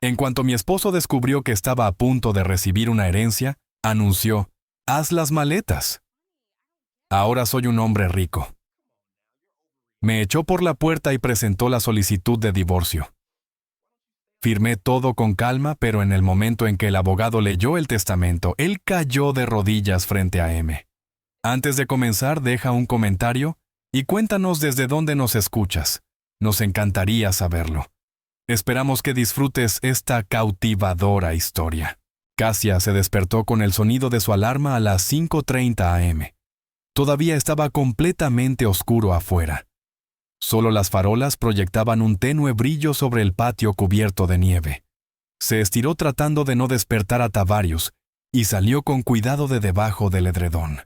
En cuanto mi esposo descubrió que estaba a punto de recibir una herencia, anunció, «Haz las maletas. Ahora soy un hombre rico». Me echó por la puerta y presentó la solicitud de divorcio. Firmé todo con calma, pero en el momento en que el abogado leyó el testamento, él cayó de rodillas frente a M. Antes de comenzar, deja un comentario y cuéntanos desde dónde nos escuchas. Nos encantaría saberlo. Esperamos que disfrutes esta cautivadora historia. Cassia se despertó con el sonido de su alarma a las 5:30 a.m. Todavía estaba completamente oscuro afuera. Solo las farolas proyectaban un tenue brillo sobre el patio cubierto de nieve. Se estiró tratando de no despertar a Tavarius y salió con cuidado de debajo del edredón.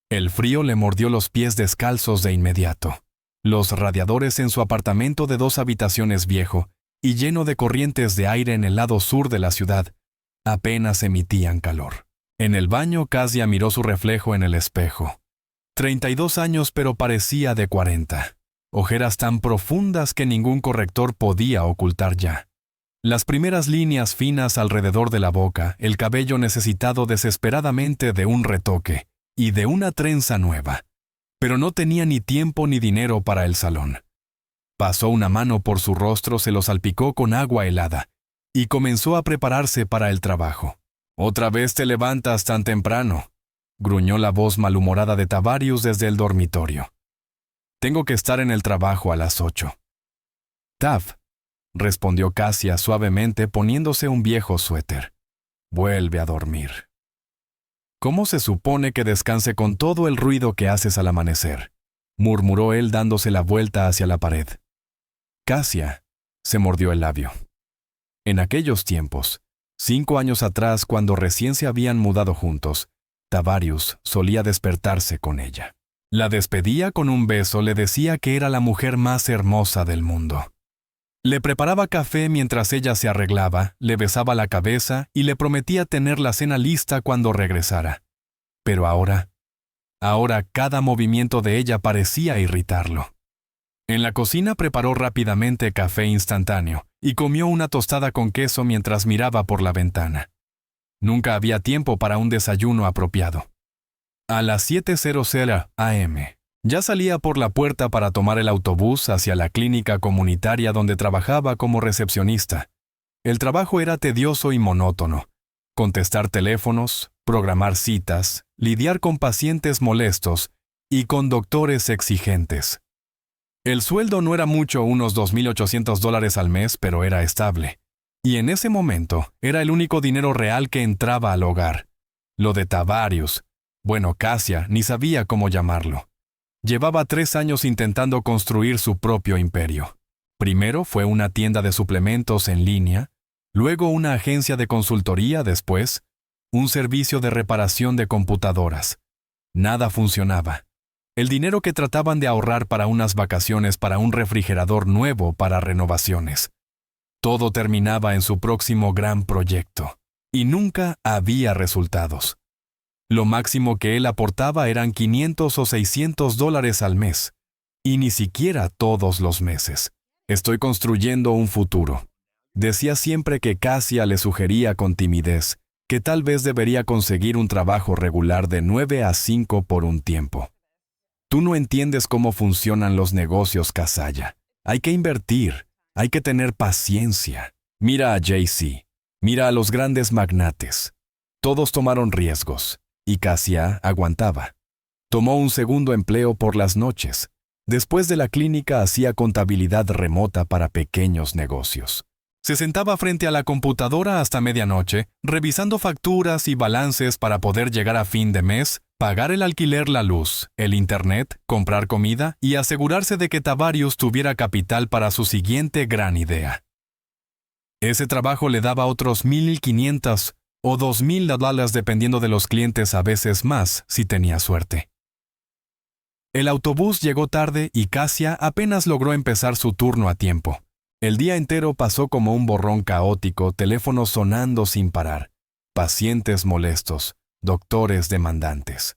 El frío le mordió los pies descalzos de inmediato. Los radiadores en su apartamento de 2 habitaciones viejo y lleno de corrientes de aire en el lado sur de la ciudad apenas emitían calor. En el baño, Cassia miró su reflejo en el espejo. 32 años, pero parecía de 40. Ojeras tan profundas que ningún corrector podía ocultar ya. Las primeras líneas finas alrededor de la boca, el cabello necesitado desesperadamente de un retoque y de una trenza nueva. Pero no tenía ni tiempo ni dinero para el salón. Pasó una mano por su rostro, se lo salpicó con agua helada y comenzó a prepararse para el trabajo. «¿Otra vez te levantas tan temprano?», gruñó la voz malhumorada de Tavarius desde el dormitorio. «Tengo que estar en el trabajo a las 8». «Tav», respondió Cassia suavemente poniéndose un viejo suéter. «Vuelve a dormir». «¿Cómo se supone que descanse con todo el ruido que haces al amanecer?», murmuró él dándose la vuelta hacia la pared. Cassia se mordió el labio. En aquellos tiempos, 5 años atrás, cuando recién se habían mudado juntos, Tavarius solía despertarse con ella. La despedía con un beso, le decía que era la mujer más hermosa del mundo. Le preparaba café mientras ella se arreglaba, le besaba la cabeza y le prometía tener la cena lista cuando regresara. Pero ahora cada movimiento de ella parecía irritarlo. En la cocina preparó rápidamente café instantáneo y comió una tostada con queso mientras miraba por la ventana. Nunca había tiempo para un desayuno apropiado. A las 7:00 a.m. ya salía por la puerta para tomar el autobús hacia la clínica comunitaria donde trabajaba como recepcionista. El trabajo era tedioso y monótono. Contestar teléfonos, programar citas, lidiar con pacientes molestos y con doctores exigentes. El sueldo no era mucho, unos $2,800 al mes, pero era estable. Y en ese momento era el único dinero real que entraba al hogar. Lo de Tavarius, bueno, Cassia ni sabía cómo llamarlo. Llevaba 3 años intentando construir su propio imperio. Primero fue una tienda de suplementos en línea, luego una agencia de consultoría, después un servicio de reparación de computadoras. Nada funcionaba. El dinero que trataban de ahorrar para unas vacaciones, para un refrigerador nuevo, para renovaciones. Todo terminaba en su próximo gran proyecto. Y nunca había resultados. Lo máximo que él aportaba eran $500 o $600 al mes. Y ni siquiera todos los meses. «Estoy construyendo un futuro». Decía siempre que Cassia le sugería con timidez que tal vez debería conseguir un trabajo regular de 9 a 5 por un tiempo. «Tú no entiendes cómo funcionan los negocios, Casalla. Hay que invertir, hay que tener paciencia. Mira a Jay-Z, mira a los grandes magnates. Todos tomaron riesgos, y Cassia aguantaba. Tomó un segundo empleo por las noches. Después de la clínica hacía contabilidad remota para pequeños negocios. Se sentaba frente a la computadora hasta medianoche, revisando facturas y balances para poder llegar a fin de mes, pagar el alquiler, la luz, el internet, comprar comida y asegurarse de que Tavarius tuviera capital para su siguiente gran idea. Ese trabajo le daba otros $1,500 o $2,000 dependiendo de los clientes, a veces más si tenía suerte. El autobús llegó tarde y Cassia apenas logró empezar su turno a tiempo. El día entero pasó como un borrón caótico, teléfonos sonando sin parar, pacientes molestos, doctores demandantes.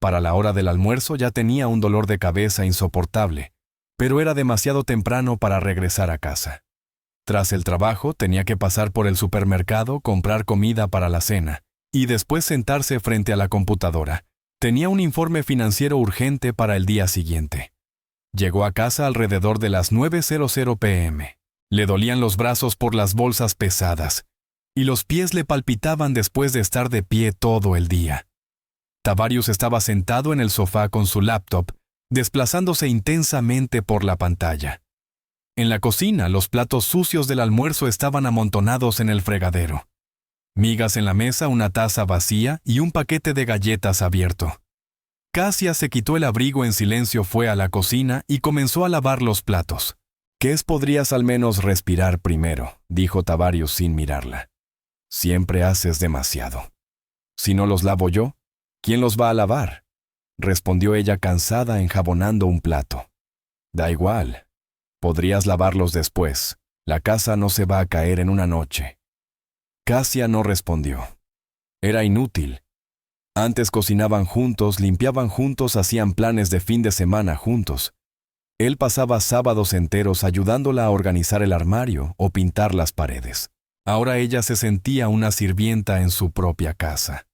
Para la hora del almuerzo ya tenía un dolor de cabeza insoportable, pero era demasiado temprano para regresar a casa. Tras el trabajo, tenía que pasar por el supermercado, comprar comida para la cena, y después sentarse frente a la computadora. Tenía un informe financiero urgente para el día siguiente. Llegó a casa alrededor de las 9:00 p.m. Le dolían los brazos por las bolsas pesadas, y los pies le palpitaban después de estar de pie todo el día. Tavarius estaba sentado en el sofá con su laptop, desplazándose intensamente por la pantalla. En la cocina, los platos sucios del almuerzo estaban amontonados en el fregadero. Migas en la mesa, una taza vacía y un paquete de galletas abierto. Cassia se quitó el abrigo en silencio, fue a la cocina y comenzó a lavar los platos. «¿Qué podrías al menos respirar primero?», dijo Tavarius sin mirarla. «Siempre haces demasiado. Si no los lavo yo, ¿quién los va a lavar?», respondió ella cansada enjabonando un plato. «Da igual. Podrías lavarlos después. La casa no se va a caer en una noche». Cassia no respondió. Era inútil. Antes cocinaban juntos, limpiaban juntos, hacían planes de fin de semana juntos. Él pasaba sábados enteros ayudándola a organizar el armario o pintar las paredes. Ahora ella se sentía una sirvienta en su propia casa.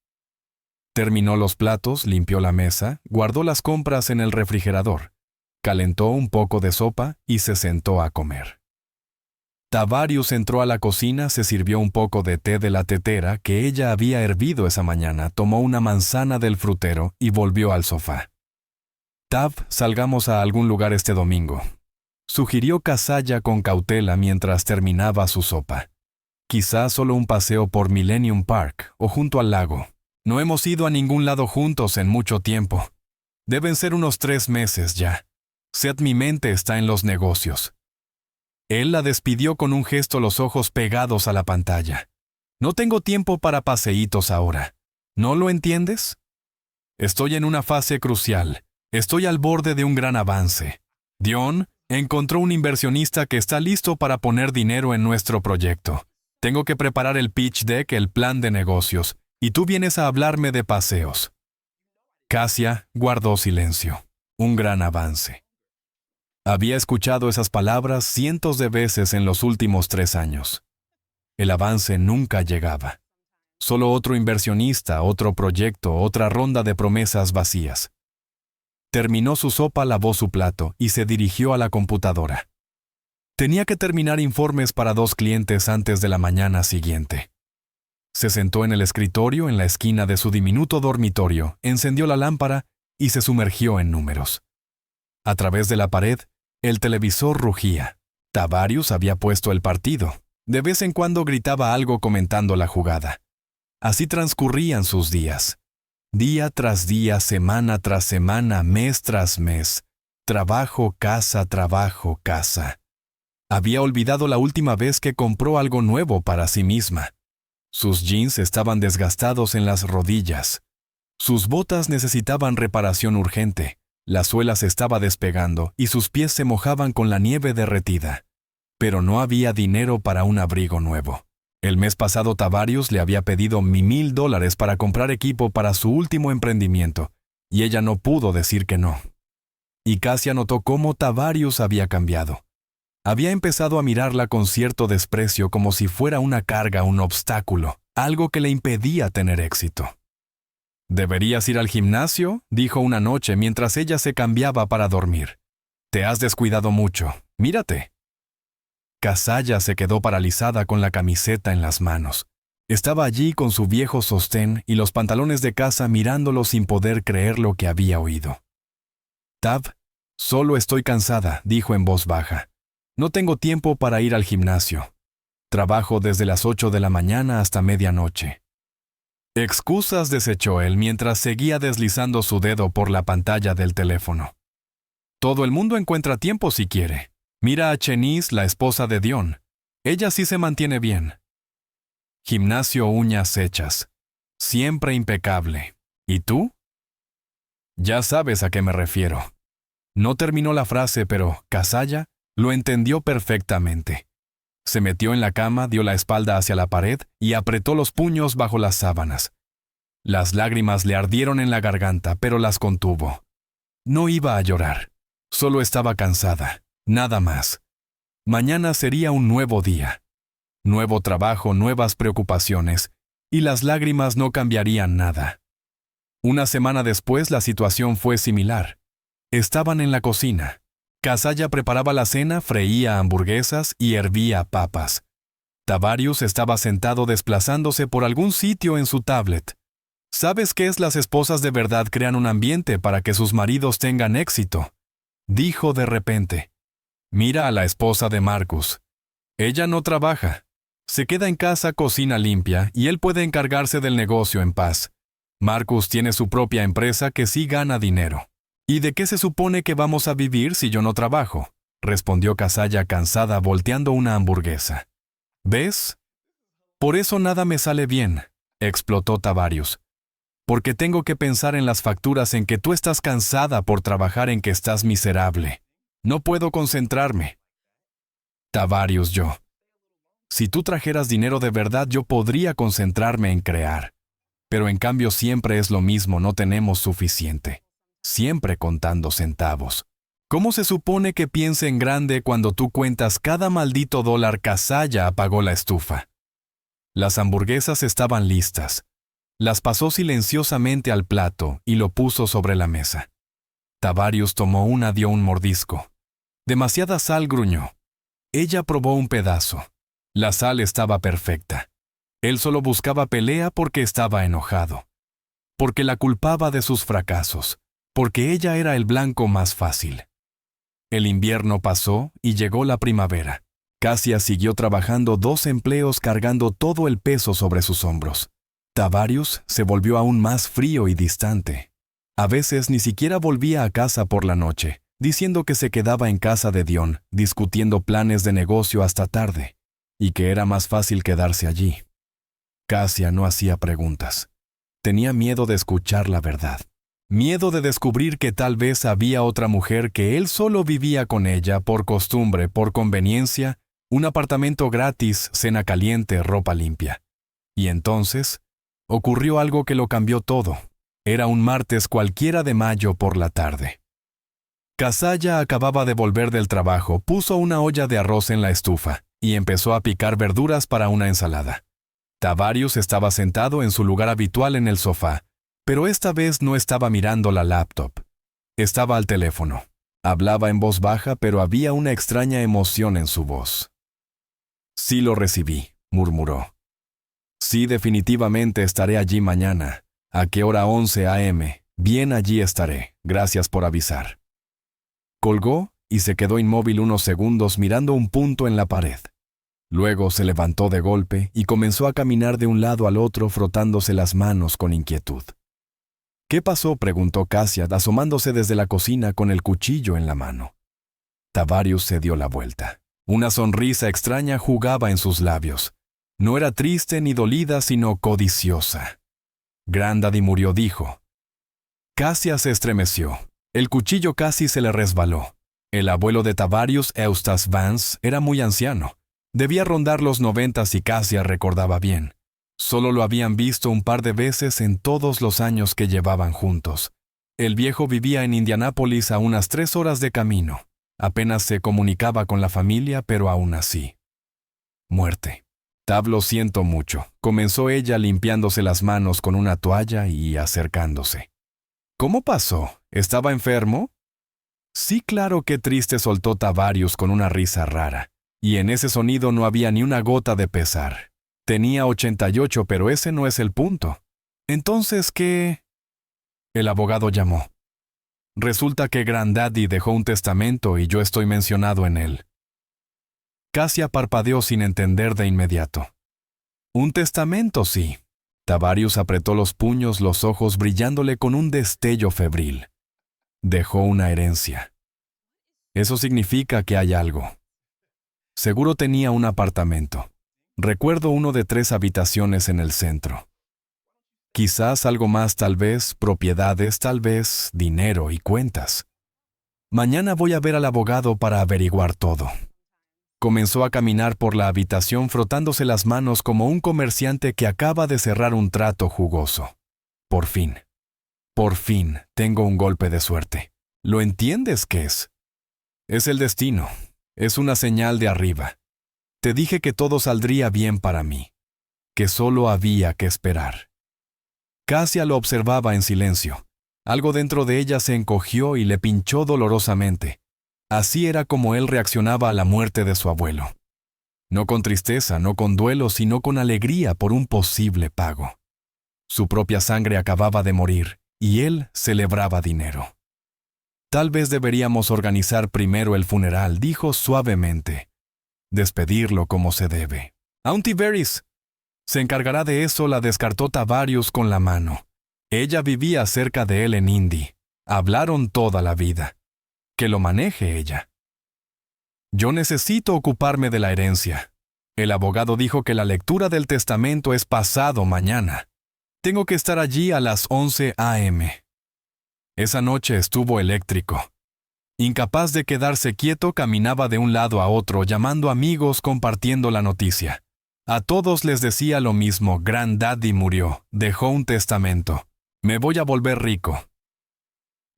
Terminó los platos, limpió la mesa, guardó las compras en el refrigerador, calentó un poco de sopa y se sentó a comer. Tavarius entró a la cocina, se sirvió un poco de té de la tetera que ella había hervido esa mañana, tomó una manzana del frutero y volvió al sofá. «Tav, salgamos a algún lugar este domingo», sugirió Casalla con cautela mientras terminaba su sopa. «Quizás solo un paseo por Millennium Park o junto al lago. No hemos ido a ningún lado juntos en mucho tiempo. Deben ser unos 3 meses ya. Seth, mi mente está en los negocios». Él la despidió con un gesto, los ojos pegados a la pantalla. «No tengo tiempo para paseítos ahora. ¿No lo entiendes? Estoy en una fase crucial. Estoy al borde de un gran avance. Dion encontró un inversionista que está listo para poner dinero en nuestro proyecto. Tengo que preparar el pitch deck, el plan de negocios, y tú vienes a hablarme de paseos». Cassia guardó silencio. Un gran avance. Había escuchado esas palabras cientos de veces en los últimos 3 años. El avance nunca llegaba. Solo otro inversionista, otro proyecto, otra ronda de promesas vacías. Terminó su sopa, lavó su plato y se dirigió a la computadora. Tenía que terminar informes para 2 clientes antes de la mañana siguiente. Se sentó en el escritorio en la esquina de su diminuto dormitorio, encendió la lámpara y se sumergió en números. A través de la pared, el televisor rugía. Tavarius había puesto el partido. De vez en cuando gritaba algo comentando la jugada. Así transcurrían sus días. Día tras día, semana tras semana, mes tras mes. Trabajo, casa, trabajo, casa. Había olvidado la última vez que compró algo nuevo para sí misma. Sus jeans estaban desgastados en las rodillas. Sus botas necesitaban reparación urgente. La suela se estaba despegando y sus pies se mojaban con la nieve derretida. Pero no había dinero para un abrigo nuevo. El mes pasado Tavarius le había pedido $1,000 para comprar equipo para su último emprendimiento, y ella no pudo decir que no. Y Cassia notó cómo Tavarius había cambiado. Había empezado a mirarla con cierto desprecio, como si fuera una carga, un obstáculo, algo que le impedía tener éxito. «¿Deberías ir al gimnasio?», dijo una noche mientras ella se cambiaba para dormir. «Te has descuidado mucho. Mírate». Casalla se quedó paralizada con la camiseta en las manos. Estaba allí con su viejo sostén y los pantalones de casa mirándolo sin poder creer lo que había oído. «Tav, solo estoy cansada», dijo en voz baja. «No tengo tiempo para ir al gimnasio. Trabajo desde las 8 de la mañana hasta medianoche». «Excusas», desechó él mientras seguía deslizando su dedo por la pantalla del teléfono. «Todo el mundo encuentra tiempo si quiere. Mira a Chenise, la esposa de Dion. Ella sí se mantiene bien. Gimnasio, uñas hechas. Siempre impecable. ¿Y tú?». «Ya sabes a qué me refiero». No terminó la frase, pero Casalla lo entendió perfectamente. Se metió en la cama, dio la espalda hacia la pared y apretó los puños bajo las sábanas. Las lágrimas le ardieron en la garganta, pero las contuvo. No iba a llorar. Solo estaba cansada, nada más. Mañana sería un nuevo día. Nuevo trabajo, nuevas preocupaciones, y las lágrimas no cambiarían nada. Una semana después la situación fue similar. Estaban en la cocina. Kazuya preparaba la cena, freía hamburguesas y hervía papas. Tavarius estaba sentado desplazándose por algún sitio en su tablet. ¿Sabes qué es? Las esposas de verdad crean un ambiente para que sus maridos tengan éxito, dijo de repente. Mira a la esposa de Marcus. Ella no trabaja. Se queda en casa, cocina limpia, y él puede encargarse del negocio en paz. Marcus tiene su propia empresa que sí gana dinero. ¿Y de qué se supone que vamos a vivir si yo no trabajo?, respondió Kazuya cansada volteando una hamburguesa. ¿Ves? Por eso nada me sale bien, explotó Tavarius. Porque tengo que pensar en las facturas, en que tú estás cansada por trabajar, en que estás miserable. No puedo concentrarme. Tavarius, si tú trajeras dinero de verdad, yo podría concentrarme en crear. Pero en cambio siempre es lo mismo, no tenemos suficiente. Siempre contando centavos. ¿Cómo se supone que piense en grande cuando tú cuentas cada maldito dólar? Kazuya apagó la estufa. Las hamburguesas estaban listas. Las pasó silenciosamente al plato y lo puso sobre la mesa. Tavarius tomó una, dio un mordisco. Demasiada sal, gruñó. Ella probó un pedazo. La sal estaba perfecta. Él solo buscaba pelea porque estaba enojado. Porque la culpaba de sus fracasos. Porque ella era el blanco más fácil. El invierno pasó y llegó la primavera. Kazuya siguió trabajando 2 empleos cargando todo el peso sobre sus hombros. Tavarius se volvió aún más frío y distante. A veces ni siquiera volvía a casa por la noche, diciendo que se quedaba en casa de Dion, discutiendo planes de negocio hasta tarde, y que era más fácil quedarse allí. Kazuya no hacía preguntas. Tenía miedo de escuchar la verdad. Miedo de descubrir que tal vez había otra mujer, que él solo vivía con ella por costumbre, por conveniencia, un apartamento gratis, cena caliente, ropa limpia. Y entonces, ocurrió algo que lo cambió todo. Era un martes cualquiera de mayo por la tarde. Kazuya acababa de volver del trabajo, puso una olla de arroz en la estufa y empezó a picar verduras para una ensalada. Tavarius estaba sentado en su lugar habitual en el sofá, pero esta vez no estaba mirando la laptop. Estaba al teléfono. Hablaba en voz baja, pero había una extraña emoción en su voz. Sí lo recibí, murmuró. Sí, definitivamente estaré allí mañana. ¿A qué hora? 11 a.m. Bien, allí estaré. Gracias por avisar. Colgó y se quedó inmóvil unos segundos mirando un punto en la pared. Luego se levantó de golpe y comenzó a caminar de un lado al otro frotándose las manos con inquietud. ¿Qué pasó?, preguntó Kazuya, asomándose desde la cocina con el cuchillo en la mano. Tavarius se dio la vuelta. Una sonrisa extraña jugaba en sus labios. No era triste ni dolida, sino codiciosa. Grandaddy murió, dijo. Kazuya se estremeció. El cuchillo casi se le resbaló. El abuelo de Tavarius, Eustace Vance, era muy anciano. Debía rondar los 90 y Kazuya recordaba bien. Solo lo habían visto un par de veces en todos los años que llevaban juntos. El viejo vivía en Indianápolis a unas 3 horas de camino. Apenas se comunicaba con la familia, pero aún así. Muerte. Tab, lo siento mucho, comenzó ella limpiándose las manos con una toalla y acercándose. ¿Cómo pasó? ¿Estaba enfermo? Sí, claro, qué triste, soltó Tavarius con una risa rara. Y en ese sonido no había ni una gota de pesar. Tenía 88, pero ese no es el punto. Entonces, ¿qué? El abogado llamó. Resulta que Grandaddy dejó un testamento y yo estoy mencionado en él. Kazuya parpadeó sin entender de inmediato. Un testamento, sí. Tavarius apretó los puños, los ojos brillándole con un destello febril. Dejó una herencia. Eso significa que hay algo. Seguro tenía un apartamento. Recuerdo uno de 3 habitaciones en el centro. Quizás algo más, tal vez propiedades, tal vez dinero y cuentas. Mañana voy a ver al abogado para averiguar todo. Comenzó a caminar por la habitación frotándose las manos como un comerciante que acaba de cerrar un trato jugoso. Por fin, tengo un golpe de suerte. ¿Lo entiendes qué es? Es el destino. Es una señal de arriba. Te dije que todo saldría bien para mí, que solo había que esperar. Cassia lo observaba en silencio. Algo dentro de ella se encogió y le pinchó dolorosamente. Así era como él reaccionaba a la muerte de su abuelo. No con tristeza, no con duelo, sino con alegría por un posible pago. Su propia sangre acababa de morir, y él celebraba dinero. Tal vez deberíamos organizar primero el funeral, dijo suavemente. Despedirlo como se debe. Auntie Veris se encargará de eso, la descartó Tavarius con la mano. Ella vivía cerca de él en Indy. Hablaron toda la vida. Que lo maneje ella. Yo necesito ocuparme de la herencia. El abogado dijo que la lectura del testamento es pasado mañana. Tengo que estar allí a las 11 a.m. Esa noche estuvo eléctrico. Incapaz de quedarse quieto, caminaba de un lado a otro, llamando amigos, compartiendo la noticia. A todos les decía lo mismo: Granddaddy murió, dejó un testamento. Me voy a volver rico.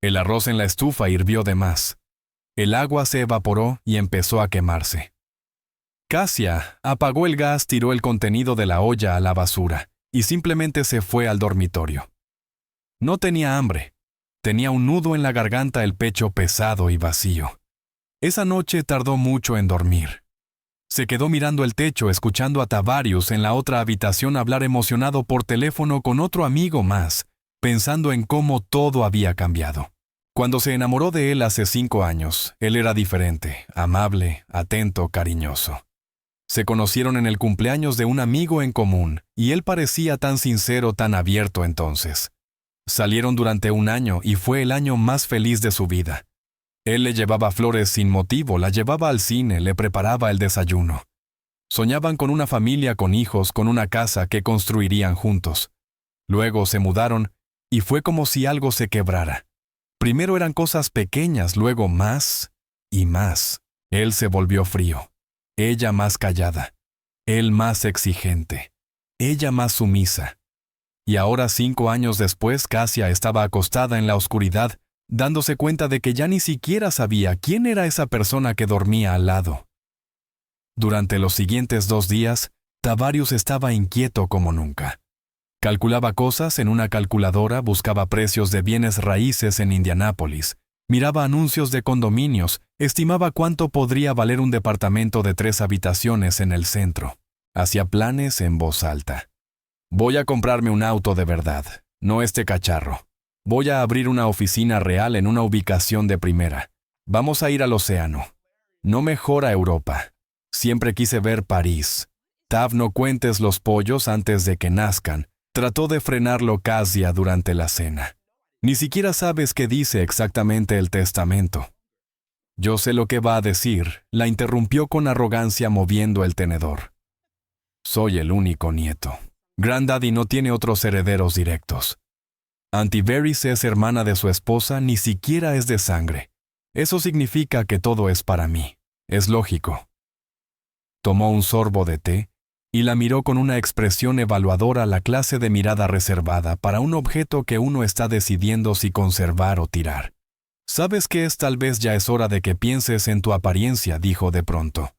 El arroz en la estufa hirvió de más. El agua se evaporó y empezó a quemarse. Cassia apagó el gas, tiró el contenido de la olla a la basura y simplemente se fue al dormitorio. No tenía hambre. Tenía un nudo en la garganta, el pecho pesado y vacío. Esa noche tardó mucho en dormir. Se quedó mirando el techo, escuchando a Tavarius en la otra habitación hablar emocionado por teléfono con otro amigo más, pensando en cómo todo había cambiado. Cuando se enamoró de él hace 5 años, él era diferente, amable, atento, cariñoso. Se conocieron en el cumpleaños de un amigo en común, y él parecía tan sincero, tan abierto entonces. Salieron durante 1 año y fue el año más feliz de su vida. Él le llevaba flores sin motivo, la llevaba al cine, le preparaba el desayuno. Soñaban con una familia, con hijos, con una casa que construirían juntos. Luego se mudaron y fue como si algo se quebrara. Primero eran cosas pequeñas, luego más y más. Él se volvió frío, ella más callada, él más exigente, ella más sumisa. Y ahora, 5 años después, Cassia estaba acostada en la oscuridad, dándose cuenta de que ya ni siquiera sabía quién era esa persona que dormía al lado. Durante los siguientes 2 días, Tavarius estaba inquieto como nunca. Calculaba cosas en una calculadora, buscaba precios de bienes raíces en Indianápolis, miraba anuncios de condominios, estimaba cuánto podría valer un departamento de 3 habitaciones en el centro. Hacía planes en voz alta. Voy a comprarme un auto de verdad, no este cacharro. Voy a abrir una oficina real en una ubicación de primera. Vamos a ir al océano. No mejor a Europa. Siempre quise ver París. Tav, no cuentes los pollos antes de que nazcan. Trató de frenarlo Cassia durante la cena. Ni siquiera sabes qué dice exactamente el testamento. Yo sé lo que va a decir, la interrumpió con arrogancia moviendo el tenedor. Soy el único nieto. Granddaddy no tiene otros herederos directos. Auntie Veris es hermana de su esposa, ni siquiera es de sangre. Eso significa que todo es para mí. Es lógico. Tomó un sorbo de té y la miró con una expresión evaluadora, la clase de mirada reservada para un objeto que uno está decidiendo si conservar o tirar. «¿Sabes qué es? Tal vez ya es hora de que pienses en tu apariencia», dijo de pronto.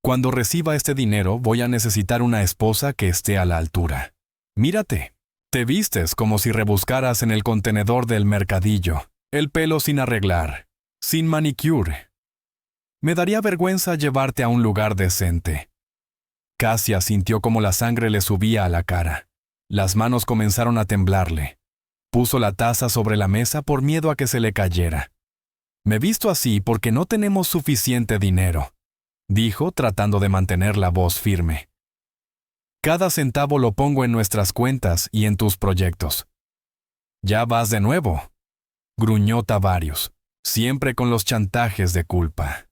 «Cuando reciba este dinero voy a necesitar una esposa que esté a la altura. Mírate. Te vistes como si rebuscaras en el contenedor del mercadillo, el pelo sin arreglar, sin manicure. Me daría vergüenza llevarte a un lugar decente». Cassia sintió como la sangre le subía a la cara. Las manos comenzaron a temblarle. Puso la taza sobre la mesa por miedo a que se le cayera. «Me visto así porque no tenemos suficiente dinero», dijo, tratando de mantener la voz firme. «Cada centavo lo pongo en nuestras cuentas y en tus proyectos». «Ya vas de nuevo», gruñó Tavarius, siempre con los chantajes de culpa.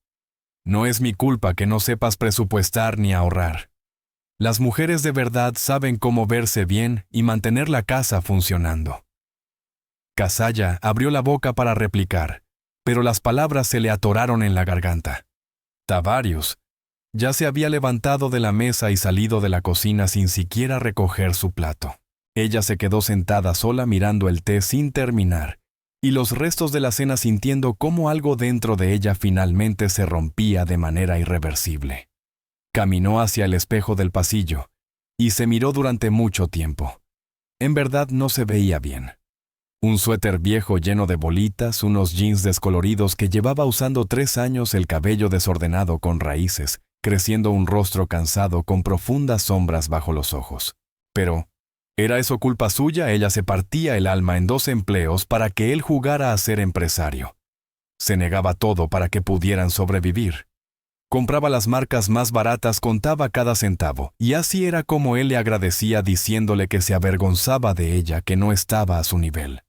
«No es mi culpa que no sepas presupuestar ni ahorrar. Las mujeres de verdad saben cómo verse bien y mantener la casa funcionando». Casalla abrió la boca para replicar, pero las palabras se le atoraron en la garganta. Tavarius ya se había levantado de la mesa y salido de la cocina sin siquiera recoger su plato. Ella se quedó sentada sola mirando el té sin terminar, y los restos de la cena sintiendo cómo algo dentro de ella finalmente se rompía de manera irreversible. Caminó hacia el espejo del pasillo y se miró durante mucho tiempo. En verdad no se veía bien. Un suéter viejo lleno de bolitas, unos jeans descoloridos que llevaba usando 3 años, el cabello desordenado con raíces, creciendo un rostro cansado con profundas sombras bajo los ojos. Pero, ¿era eso culpa suya? Ella se partía el alma en 2 empleos para que él jugara a ser empresario. Se negaba todo para que pudieran sobrevivir. Compraba las marcas más baratas, contaba cada centavo, y así era como él le agradecía diciéndole que se avergonzaba de ella, que no estaba a su nivel.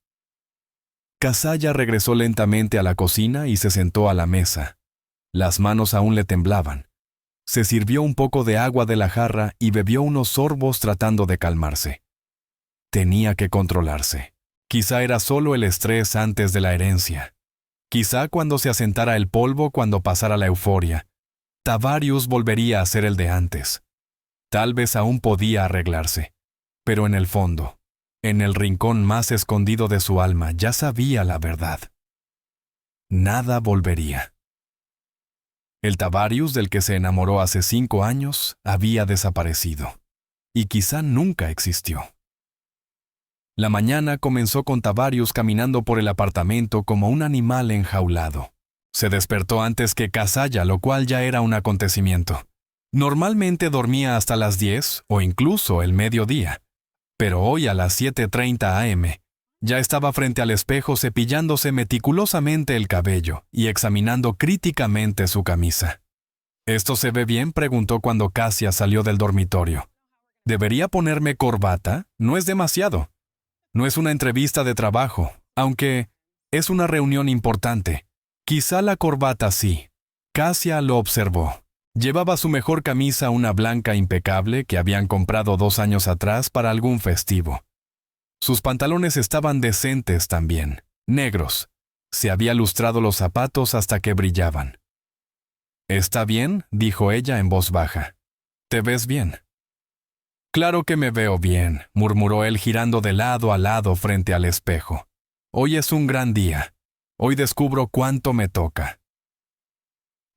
Kazuya regresó lentamente a la cocina y se sentó a la mesa. Las manos aún le temblaban. Se sirvió un poco de agua de la jarra y bebió unos sorbos tratando de calmarse. Tenía que controlarse. Quizá era solo el estrés antes de la herencia. Quizá cuando se asentara el polvo, cuando pasara la euforia, Tavarius volvería a ser el de antes. Tal vez aún podía arreglarse. Pero en el fondo, en el rincón más escondido de su alma, ya sabía la verdad. Nada volvería. El Tavarius del que se enamoró hace 5 años había desaparecido. Y quizá nunca existió. La mañana comenzó con Tavarius caminando por el apartamento como un animal enjaulado. Se despertó antes que Kazuya, lo cual ya era un acontecimiento. Normalmente dormía hasta las 10 o incluso el mediodía. Pero hoy a las 7:30 am, ya estaba frente al espejo cepillándose meticulosamente el cabello y examinando críticamente su camisa. ¿Esto se ve bien?, preguntó cuando Kasia salió del dormitorio. ¿Debería ponerme corbata? No es demasiado. No es una entrevista de trabajo, aunque es una reunión importante. Quizá la corbata sí. Kasia lo observó. Llevaba su mejor camisa, una blanca impecable que habían comprado 2 años atrás para algún festivo. Sus pantalones estaban decentes también, negros. Se había lustrado los zapatos hasta que brillaban. «¿Está bien?», dijo ella en voz baja. «¿Te ves bien?» «Claro que me veo bien», murmuró él girando de lado a lado frente al espejo. «Hoy es un gran día. Hoy descubro cuánto me toca».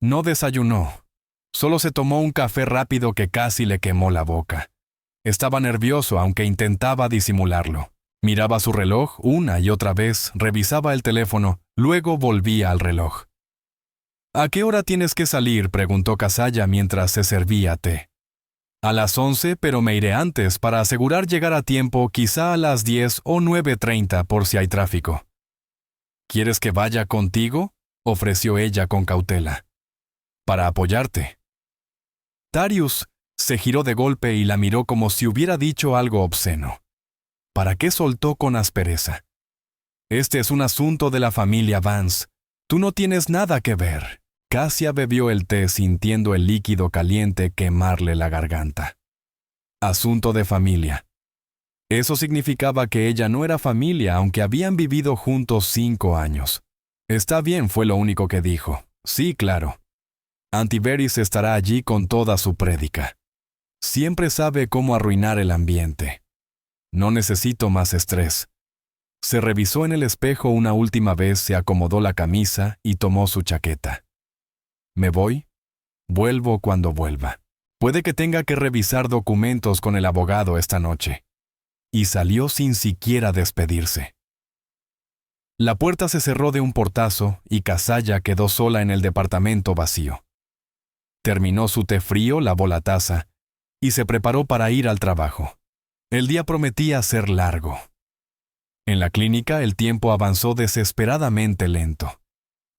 No desayunó. Solo se tomó un café rápido que casi le quemó la boca. Estaba nervioso, aunque intentaba disimularlo. Miraba su reloj una y otra vez, revisaba el teléfono, luego volvía al reloj. «¿A qué hora tienes que salir?», preguntó Kazuya mientras se servía té. «A las 11, pero me iré antes para asegurar llegar a tiempo, quizá a las 10 o 9:30 por si hay tráfico». «¿Quieres que vaya contigo?», ofreció ella con cautela. «Para apoyarte». Tarius se giró de golpe y la miró como si hubiera dicho algo obsceno. ¿Para qué soltó con aspereza? «Este es un asunto de la familia Vance. Tú no tienes nada que ver». Kasia bebió el té sintiendo el líquido caliente quemarle la garganta. Asunto de familia. Eso significaba que ella no era familia, aunque habían vivido juntos 5 años. «Está bien», fue lo único que dijo. «Sí, claro». Antiveris estará allí con toda su prédica. Siempre sabe cómo arruinar el ambiente. No necesito más estrés. Se revisó en el espejo una última vez, se acomodó la camisa y tomó su chaqueta. «¿Me voy? Vuelvo cuando vuelva. Puede que tenga que revisar documentos con el abogado esta noche». Y salió sin siquiera despedirse. La puerta se cerró de un portazo y Kazuya quedó sola en el departamento vacío. Terminó su té frío, lavó la taza y se preparó para ir al trabajo. El día prometía ser largo. En la clínica el tiempo avanzó desesperadamente lento.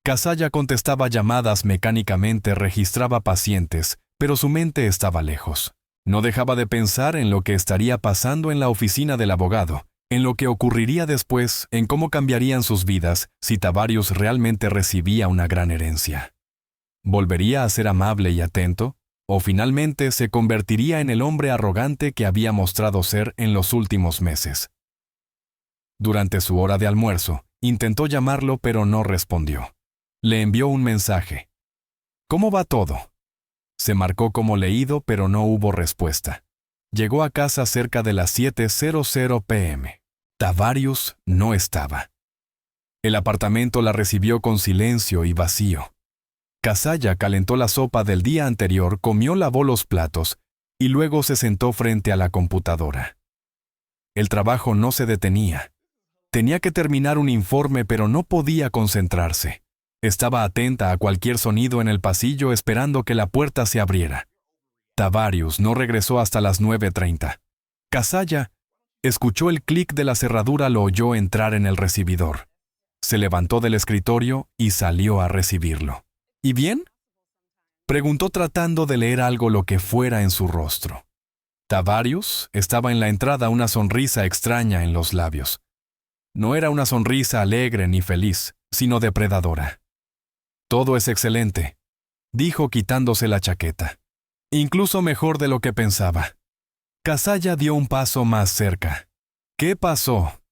Kazuya contestaba llamadas mecánicamente, registraba pacientes, pero su mente estaba lejos. No dejaba de pensar en lo que estaría pasando en la oficina del abogado, en lo que ocurriría después, en cómo cambiarían sus vidas si Tavarius realmente recibía una gran herencia. ¿Volvería a ser amable y atento? ¿O finalmente se convertiría en el hombre arrogante que había mostrado ser en los últimos meses? Durante su hora de almuerzo, intentó llamarlo pero no respondió. Le envió un mensaje. «¿Cómo va todo?». Se marcó como leído pero no hubo respuesta. Llegó a casa cerca de las 7:00 p.m. Tavarius no estaba. El apartamento la recibió con silencio y vacío. Kasaya calentó la sopa del día anterior, lavó los platos y luego se sentó frente a la computadora. El trabajo no se detenía. Tenía que terminar un informe, pero no podía concentrarse. Estaba atenta a cualquier sonido en el pasillo, esperando que la puerta se abriera. Tavarius no regresó hasta las 9:30. Kasaya escuchó el clic de la cerradura, lo oyó entrar en el recibidor. Se levantó del escritorio y salió a recibirlo. ¿Y bien?, preguntó tratando de leer algo lo que fuera en su rostro. Tavarius estaba en la entrada, una sonrisa extraña en los labios. No era una sonrisa alegre ni feliz, sino depredadora. «Todo es excelente», dijo quitándose la chaqueta. «Incluso mejor de lo que pensaba». Kasaya dio un paso más cerca. «¿Qué pasó?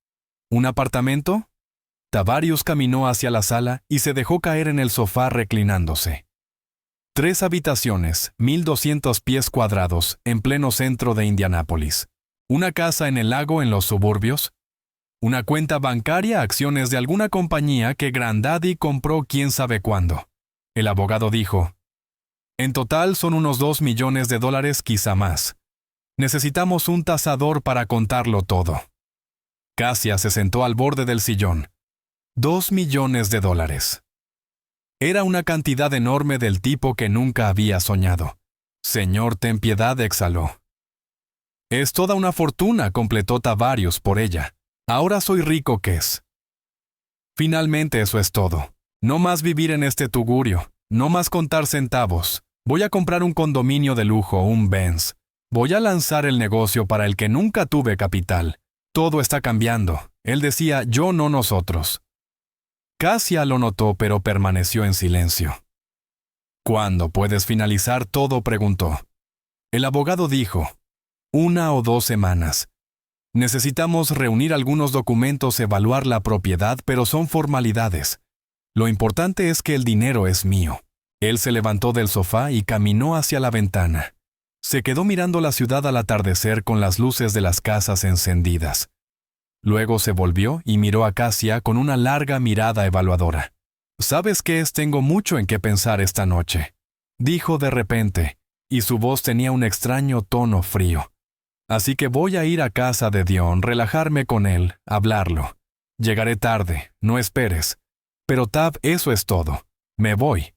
¿Un apartamento?» Tavarius caminó hacia la sala y se dejó caer en el sofá reclinándose. 3 habitaciones, 1,200 pies cuadrados, en pleno centro de Indianápolis. Una casa en el lago en los suburbios. Una cuenta bancaria, acciones de alguna compañía que Granddaddy compró quién sabe cuándo. El abogado dijo: «En total son unos $2 millones, quizá más. Necesitamos un tasador para contarlo todo». Cassia se sentó al borde del sillón. $2 millones. Era una cantidad enorme del tipo que nunca había soñado. «Señor, ten piedad», exhaló. «Es toda una fortuna», completó Tavarius por ella. «Ahora soy rico, Kes. Finalmente eso es todo. No más vivir en este tugurio, no más contar centavos. Voy a comprar un condominio de lujo, un Benz. Voy a lanzar el negocio para el que nunca tuve capital. Todo está cambiando». Él decía «yo, no nosotros». Kassia lo notó, pero permaneció en silencio. «¿Cuándo puedes finalizar todo?», preguntó. El abogado dijo: 1 o 2 semanas. Necesitamos reunir algunos documentos, evaluar la propiedad, pero son formalidades. Lo importante es que el dinero es mío». Él se levantó del sofá y caminó hacia la ventana. Se quedó mirando la ciudad al atardecer con las luces de las casas encendidas. Luego se volvió y miró a Kassia con una larga mirada evaluadora. «¿Sabes qué es? Tengo mucho en qué pensar esta noche», dijo de repente, y su voz tenía un extraño tono frío. «Así que voy a ir a casa de Dion, relajarme con él, hablarlo. Llegaré tarde, no esperes. Pero Tav, eso es todo. Me voy».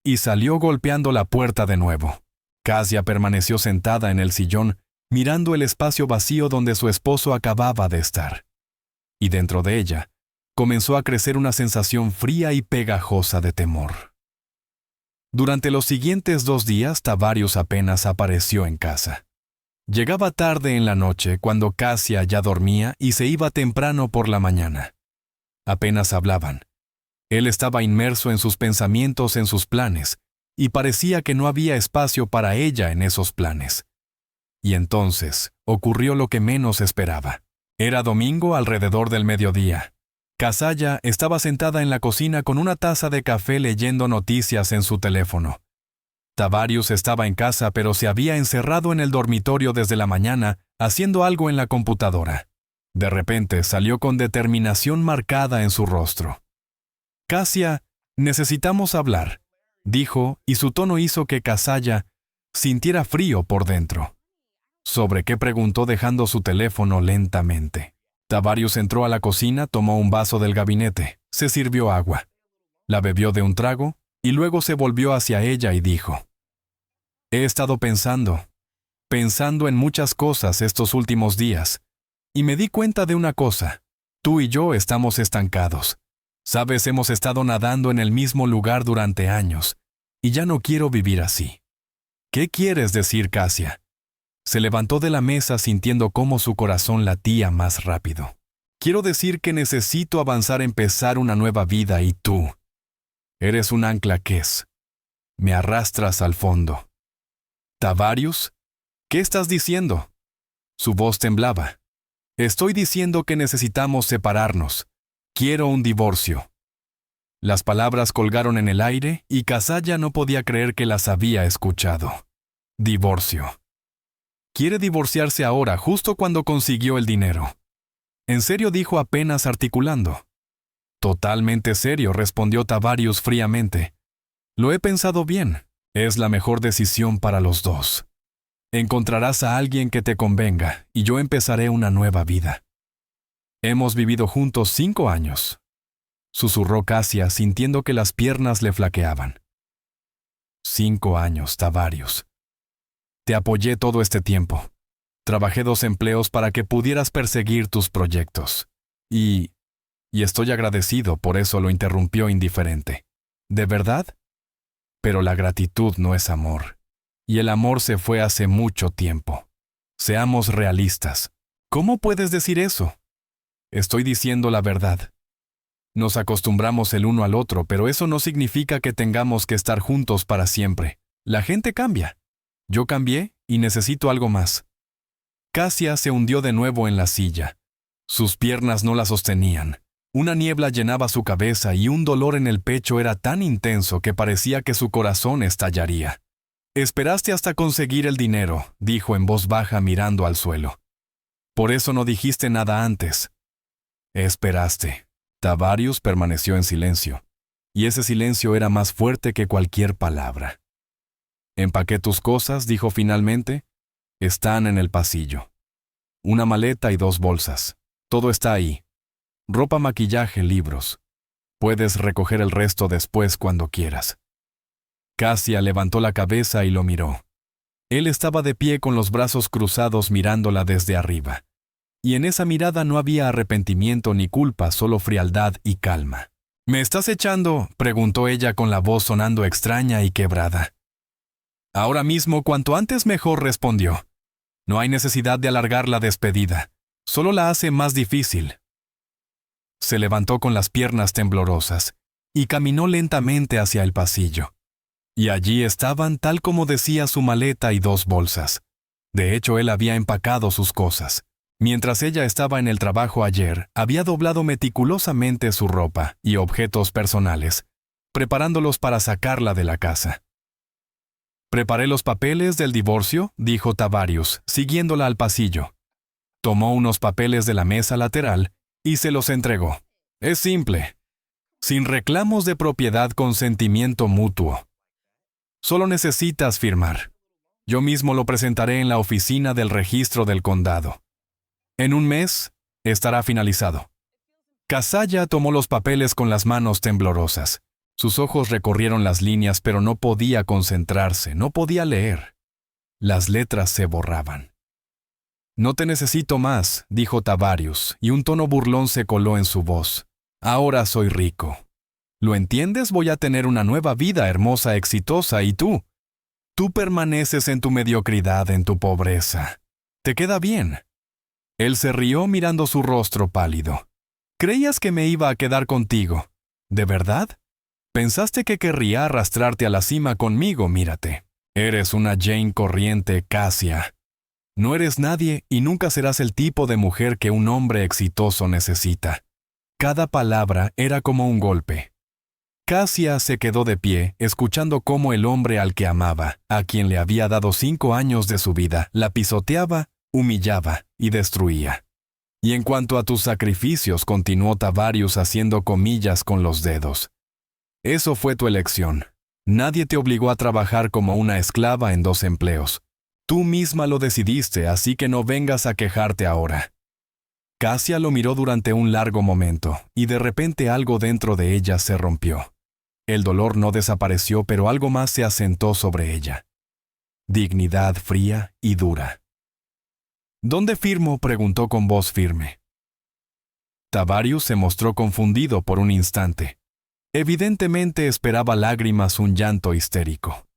Y salió golpeando la puerta de nuevo. Kassia permaneció sentada en el sillón, mirando el espacio vacío donde su esposo acababa de estar. Y dentro de ella comenzó a crecer una sensación fría y pegajosa de temor. Durante los siguientes 2 días, Tavarius apenas apareció en casa. Llegaba tarde en la noche, cuando Kassia ya dormía, y se iba temprano por la mañana. Apenas hablaban. Él estaba inmerso en sus pensamientos, en sus planes, y parecía que no había espacio para ella en esos planes. Y entonces ocurrió lo que menos esperaba. Era domingo alrededor del mediodía. Kasaya estaba sentada en la cocina con una taza de café leyendo noticias en su teléfono. Tavarius estaba en casa, pero se había encerrado en el dormitorio desde la mañana, haciendo algo en la computadora. De repente salió con determinación marcada en su rostro. «Kassia, necesitamos hablar», dijo, y su tono hizo que Kasaya sintiera frío por dentro. «¿Sobre qué?», preguntó dejando su teléfono lentamente. Tavarius entró a la cocina, tomó un vaso del gabinete, se sirvió agua. La bebió de un trago y luego se volvió hacia ella y dijo: «He estado pensando en muchas cosas estos últimos días, y me di cuenta de una cosa. Tú y yo estamos estancados. Sabes, hemos estado nadando en el mismo lugar durante años, y ya no quiero vivir así». «¿Qué quieres decir, Kassia?». Se levantó de la mesa sintiendo cómo su corazón latía más rápido. «Quiero decir que necesito avanzar, empezar una nueva vida, y tú eres un ancla, Kes. Me arrastras al fondo». «Tavarius, ¿qué estás diciendo?». Su voz temblaba. «Estoy diciendo que necesitamos separarnos. Quiero un divorcio». Las palabras colgaron en el aire y Kasaya no podía creer que las había escuchado. Divorcio. Quiere divorciarse ahora, justo cuando consiguió el dinero. «¿En serio?», dijo apenas articulando. Totalmente serio, respondió Tavarius fríamente. Lo he pensado bien. Es la mejor decisión para los dos. Encontrarás a alguien que te convenga, y yo empezaré una nueva vida. Hemos vivido juntos 5 años, susurró Cassia, sintiendo que las piernas le flaqueaban. 5 años, Tavarius. Te apoyé todo este tiempo. Trabajé 2 empleos para que pudieras perseguir tus proyectos. Y estoy agradecido, por eso lo interrumpió indiferente. ¿De verdad? Pero la gratitud no es amor. Y el amor se fue hace mucho tiempo. Seamos realistas. ¿Cómo puedes decir eso? Estoy diciendo la verdad. Nos acostumbramos el uno al otro, pero eso no significa que tengamos que estar juntos para siempre. La gente cambia. Yo cambié y necesito algo más. Cassia se hundió de nuevo en la silla. Sus piernas no la sostenían. Una niebla llenaba su cabeza y un dolor en el pecho era tan intenso que parecía que su corazón estallaría. Esperaste hasta conseguir el dinero, dijo en voz baja mirando al suelo. Por eso no dijiste nada antes. Esperaste. Tavarius permaneció en silencio, y ese silencio era más fuerte que cualquier palabra. Empaqué tus cosas, dijo finalmente. Están en el pasillo. Una maleta y 2 bolsas. Todo está ahí. Ropa, maquillaje, libros. Puedes recoger el resto después cuando quieras. Cassia levantó la cabeza y lo miró. Él estaba de pie con los brazos cruzados mirándola desde arriba. Y en esa mirada no había arrepentimiento ni culpa, solo frialdad y calma. ¿Me estás echando?, preguntó ella con la voz sonando extraña y quebrada. Ahora mismo, cuanto antes mejor, respondió. No hay necesidad de alargar la despedida. Solo la hace más difícil. Se levantó con las piernas temblorosas y caminó lentamente hacia el pasillo. Y allí estaban tal como decía su maleta y 2 bolsas. De hecho, él había empacado sus cosas. Mientras ella estaba en el trabajo ayer, había doblado meticulosamente su ropa y objetos personales, preparándolos para sacarla de la casa. Preparé los papeles del divorcio, dijo Tavarius, siguiéndola al pasillo. Tomó unos papeles de la mesa lateral y se los entregó. Es simple. Sin reclamos de propiedad, consentimiento mutuo. Solo necesitas firmar. Yo mismo lo presentaré en la oficina del registro del condado. En 1 mes, estará finalizado. Casalla tomó los papeles con las manos temblorosas. Sus ojos recorrieron las líneas, pero no podía concentrarse, no podía leer. Las letras se borraban. No te necesito más, dijo Tavarius, y un tono burlón se coló en su voz. Ahora soy rico. ¿Lo entiendes? Voy a tener una nueva vida hermosa, exitosa, y tú. Tú permaneces en tu mediocridad, en tu pobreza. ¿Te queda bien? Él se rió mirando su rostro pálido. ¿Creías que me iba a quedar contigo? ¿De verdad? ¿Pensaste que querría arrastrarte a la cima conmigo? Mírate. Eres una Jane corriente, Cassia. No eres nadie y nunca serás el tipo de mujer que un hombre exitoso necesita. Cada palabra era como un golpe. Cassia se quedó de pie, escuchando cómo el hombre al que amaba, a quien le había dado 5 años de su vida, la pisoteaba, humillaba y destruía. Y en cuanto a tus sacrificios, continuó Tavarius haciendo comillas con los dedos. Eso fue tu elección. Nadie te obligó a trabajar como una esclava en 2 empleos. Tú misma lo decidiste, así que no vengas a quejarte ahora. Cassia lo miró durante un largo momento, y de repente algo dentro de ella se rompió. El dolor no desapareció, pero algo más se asentó sobre ella. Dignidad fría y dura. ¿Dónde firmo?, preguntó con voz firme. Tavarius se mostró confundido por un instante. Evidentemente esperaba lágrimas, un llanto histérico.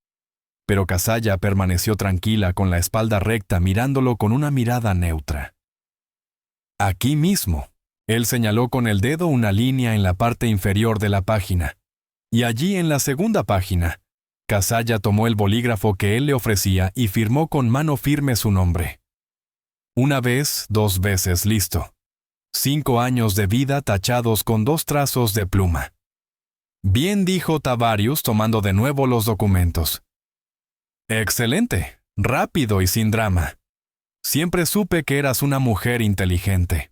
Pero Casalla permaneció tranquila, con la espalda recta, mirándolo con una mirada neutra. Aquí mismo. Él señaló con el dedo una línea en la parte inferior de la página. Y allí, en la segunda página, Casalla tomó el bolígrafo que él le ofrecía y firmó con mano firme su nombre. 1 vez, 2 veces, listo. 5 años de vida tachados con 2 trazos de pluma. Bien, dijo Tavarius, tomando de nuevo los documentos. Excelente, rápido y sin drama. Siempre supe que eras una mujer inteligente.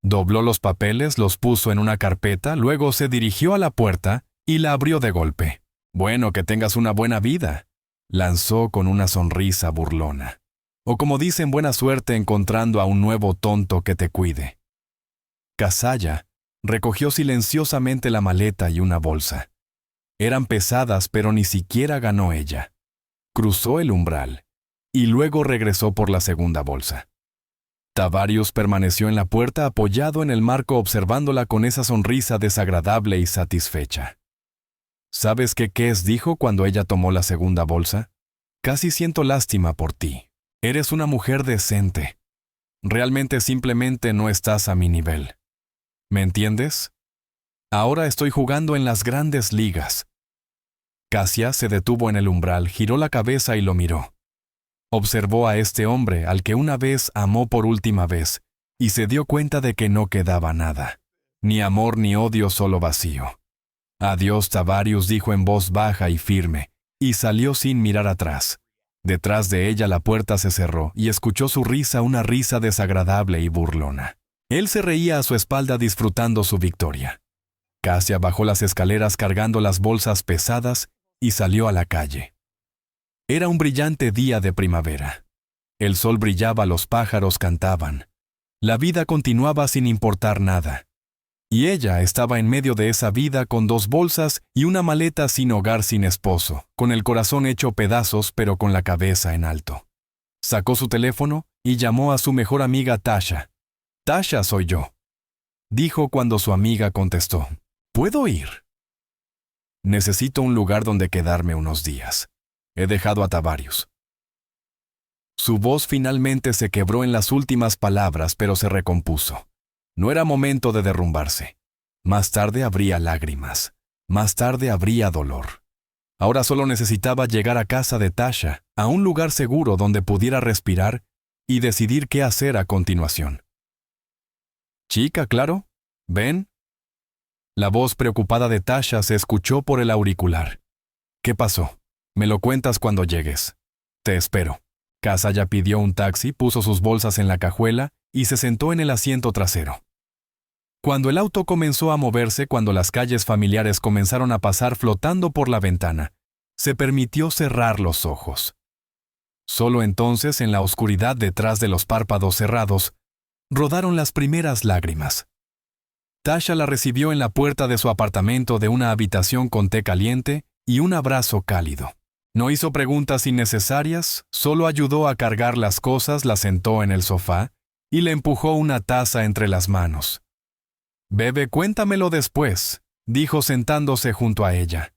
Dobló los papeles, los puso en una carpeta, luego se dirigió a la puerta y la abrió de golpe. «Bueno, que tengas una buena vida», lanzó con una sonrisa burlona. «O como dicen, buena suerte encontrando a un nuevo tonto que te cuide». Kazuya recogió silenciosamente la maleta y una bolsa. Eran pesadas, pero ni siquiera ganó ella. Cruzó el umbral y luego regresó por la segunda bolsa. Tavarius permaneció en la puerta apoyado en el marco observándola con esa sonrisa desagradable y satisfecha. ¿Sabes qué Kes dijo cuando ella tomó la segunda bolsa? «Casi siento lástima por ti. Eres una mujer decente. Realmente simplemente no estás a mi nivel. ¿Me entiendes? Ahora estoy jugando en las grandes ligas». Cassia se detuvo en el umbral, giró la cabeza y lo miró. Observó a este hombre al que una vez amó por última vez y se dio cuenta de que no quedaba nada. Ni amor ni odio, solo vacío. «Adiós, Tavarius», dijo en voz baja y firme, y salió sin mirar atrás. Detrás de ella la puerta se cerró y escuchó su risa, una risa desagradable y burlona. Él se reía a su espalda disfrutando su victoria. Cassia bajó las escaleras cargando las bolsas pesadas y salió a la calle. Era un brillante día de primavera. El sol brillaba, los pájaros cantaban. La vida continuaba sin importar nada. Y ella estaba en medio de esa vida con 2 bolsas y una maleta, sin hogar, sin esposo, con el corazón hecho pedazos pero con la cabeza en alto. Sacó su teléfono y llamó a su mejor amiga Tasha. «Tasha, soy yo», dijo cuando su amiga contestó. «¿Puedo ir?» «Necesito un lugar donde quedarme unos días. He dejado a Tavarius». Su voz finalmente se quebró en las últimas palabras, pero se recompuso. No era momento de derrumbarse. Más tarde habría lágrimas. Más tarde habría dolor. Ahora solo necesitaba llegar a casa de Tasha, a un lugar seguro donde pudiera respirar y decidir qué hacer a continuación. «Chica, claro. ¿Ven?» La voz preocupada de Tasha se escuchó por el auricular. «¿Qué pasó? Me lo cuentas cuando llegues. Te espero». Kazuya pidió un taxi, puso sus bolsas en la cajuela y se sentó en el asiento trasero. Cuando el auto comenzó a moverse, cuando las calles familiares comenzaron a pasar flotando por la ventana, se permitió cerrar los ojos. Solo entonces, en la oscuridad detrás de los párpados cerrados, rodaron las primeras lágrimas. Tasha la recibió en la puerta de su apartamento, de una habitación con té caliente y un abrazo cálido. No hizo preguntas innecesarias, solo ayudó a cargar las cosas, la sentó en el sofá y le empujó una taza entre las manos. «Bebe, cuéntamelo después», dijo sentándose junto a ella.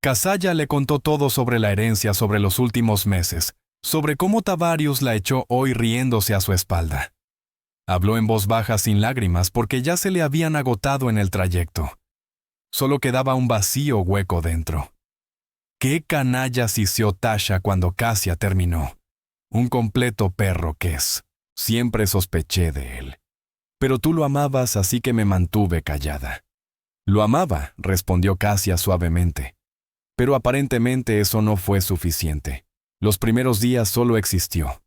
Kazuya le contó todo sobre la herencia, sobre los últimos meses, sobre cómo Tavarius la echó hoy riéndose a su espalda. Habló en voz baja sin lágrimas porque ya se le habían agotado en el trayecto. Solo quedaba un vacío hueco dentro. Qué canalla sisió Tasha cuando Cassia terminó. Un completo perro que es. Siempre sospeché de él. Pero tú lo amabas, así que me mantuve callada. Lo amaba, respondió Cassia suavemente. Pero aparentemente eso no fue suficiente. Los primeros días solo existió.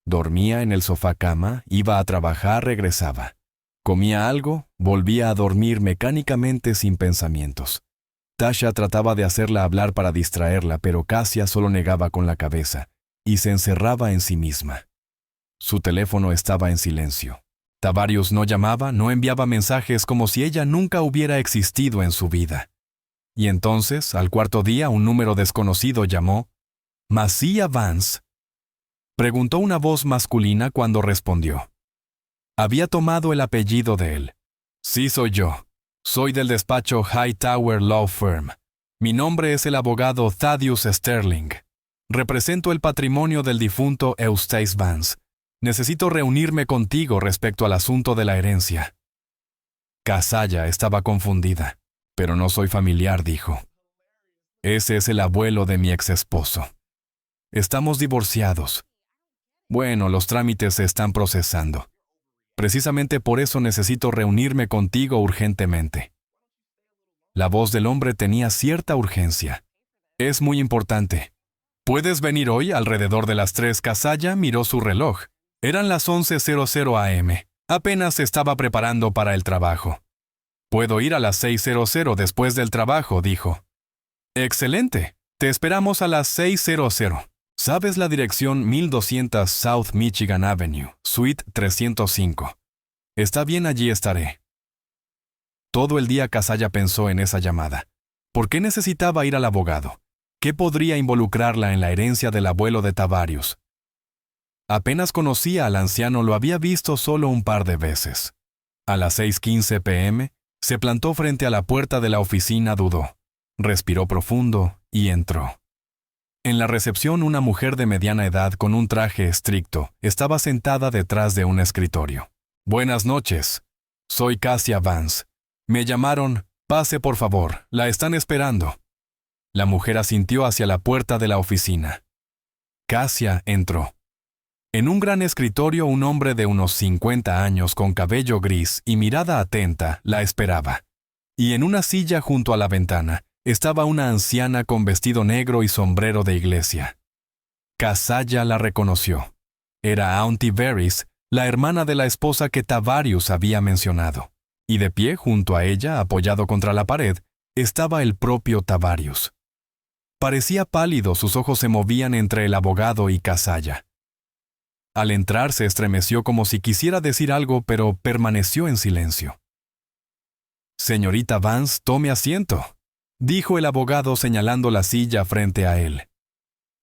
Dormía en el sofá cama, iba a trabajar, regresaba. Comía algo, volvía a dormir mecánicamente sin pensamientos. Tasha trataba de hacerla hablar para distraerla, pero Cassia solo negaba con la cabeza y se encerraba en sí misma. Su teléfono estaba en silencio. Tavarius no llamaba, no enviaba mensajes, como si ella nunca hubiera existido en su vida. Y entonces, al cuarto día, un número desconocido llamó. «¿Marcia Vance?», preguntó una voz masculina cuando respondió. Había tomado el apellido de él. «Sí, soy yo. Soy del despacho Hightower Law Firm. Mi nombre es el abogado Thaddeus Sterling. Represento el patrimonio del difunto Eustace Vance. Necesito reunirme contigo respecto al asunto de la herencia». Kazuya estaba confundida. «Pero no soy familiar», dijo. «Ese es el abuelo de mi ex esposo. Estamos divorciados. Bueno, los trámites se están procesando. Precisamente por eso necesito reunirme contigo urgentemente». La voz del hombre tenía cierta urgencia. «Es muy importante. ¿Puedes venir hoy alrededor de las 3? Kazuya miró su reloj. Eran las 11:00 a.m. Apenas se estaba preparando para el trabajo. «Puedo ir a las 6:00 después del trabajo», dijo. «Excelente. Te esperamos a las 6:00. ¿Sabes la dirección 1200 South Michigan Avenue, Suite 305? Está bien, allí estaré». Todo el día Casalla pensó en esa llamada. ¿Por qué necesitaba ir al abogado? ¿Qué podría involucrarla en la herencia del abuelo de Tavarius? Apenas conocía al anciano, lo había visto solo un par de veces. A las 6:15 p.m., se plantó frente a la puerta de la oficina, dudó, respiró profundo y entró. En la recepción, una mujer de mediana edad con un traje estricto estaba sentada detrás de un escritorio. «Buenas noches. Soy Cassia Vance. Me llamaron. Pase, por favor. La están esperando». La mujer asintió hacia la puerta de la oficina. Cassia entró. En un gran escritorio, un hombre de unos 50 años con cabello gris y mirada atenta la esperaba. Y en una silla junto a la ventana estaba una anciana con vestido negro y sombrero de iglesia. Casalla la reconoció. Era Auntie Veris, la hermana de la esposa que Tavarius había mencionado. Y de pie junto a ella, apoyado contra la pared, estaba el propio Tavarius. Parecía pálido, sus ojos se movían entre el abogado y Casalla. Al entrar se estremeció como si quisiera decir algo, pero permaneció en silencio. «Señorita Vance, tome asiento», dijo el abogado señalando la silla frente a él.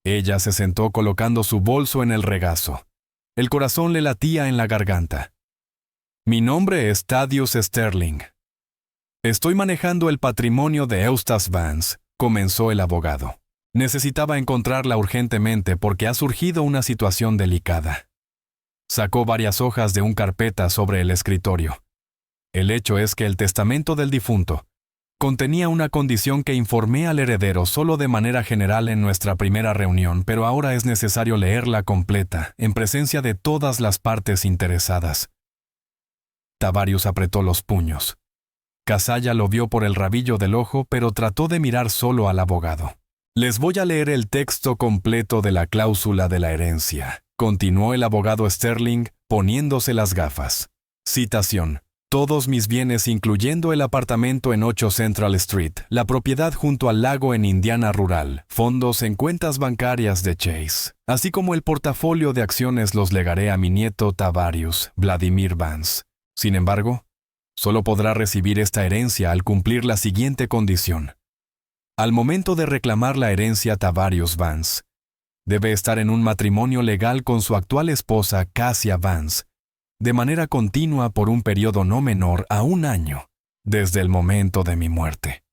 Ella se sentó colocando su bolso en el regazo. El corazón le latía en la garganta. «Mi nombre es Thaddeus Sterling. Estoy manejando el patrimonio de Eustace Vance», comenzó el abogado. Necesitaba encontrarla urgentemente porque ha surgido una situación delicada. Sacó varias hojas de un carpeta sobre el escritorio. El hecho es que el testamento del difunto contenía una condición que informé al heredero solo de manera general en nuestra primera reunión, pero ahora es necesario leerla completa, en presencia de todas las partes interesadas. Tavarius apretó los puños. Casalla lo vio por el rabillo del ojo, pero trató de mirar solo al abogado. «Les voy a leer el texto completo de la cláusula de la herencia», continuó el abogado Sterling, poniéndose las gafas. Citación. «Todos mis bienes, incluyendo el apartamento en 8 Central Street, la propiedad junto al lago en Indiana Rural, fondos en cuentas bancarias de Chase, así como el portafolio de acciones los legaré a mi nieto Tavarius, Vladimir Vance. Sin embargo, solo podrá recibir esta herencia al cumplir la siguiente condición. Al momento de reclamar la herencia, Tavarius Vance debe estar en un matrimonio legal con su actual esposa, Cassia Vance, de manera continua por un periodo no menor a 1 año, desde el momento de mi muerte».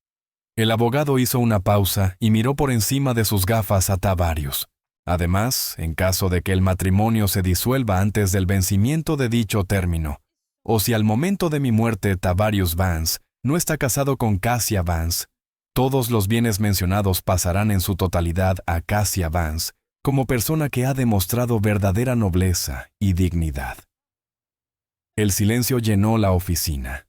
El abogado hizo una pausa y miró por encima de sus gafas a Tavarius. Además, en caso de que el matrimonio se disuelva antes del vencimiento de dicho término, o si al momento de mi muerte Tavarius Vance no está casado con Cassia Vance, todos los bienes mencionados pasarán en su totalidad a Cassia Vance, como persona que ha demostrado verdadera nobleza y dignidad. El silencio llenó la oficina.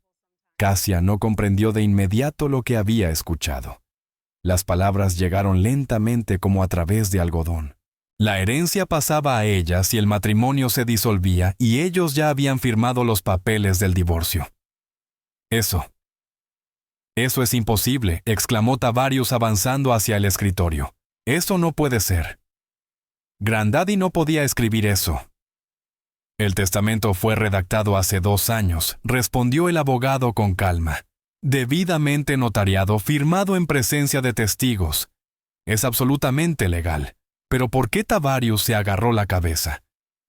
Cassia no comprendió de inmediato lo que había escuchado. Las palabras llegaron lentamente como a través de algodón. La herencia pasaba a ella si el matrimonio se disolvía y ellos ya habían firmado los papeles del divorcio. «Eso es imposible», exclamó Tavarius avanzando hacia el escritorio. «Eso no puede ser. Grandaddy no podía escribir eso». «El testamento fue redactado hace 2 años», respondió el abogado con calma. «Debidamente notariado, firmado en presencia de testigos. Es absolutamente legal. Pero ¿por qué Tavarius se agarró la cabeza?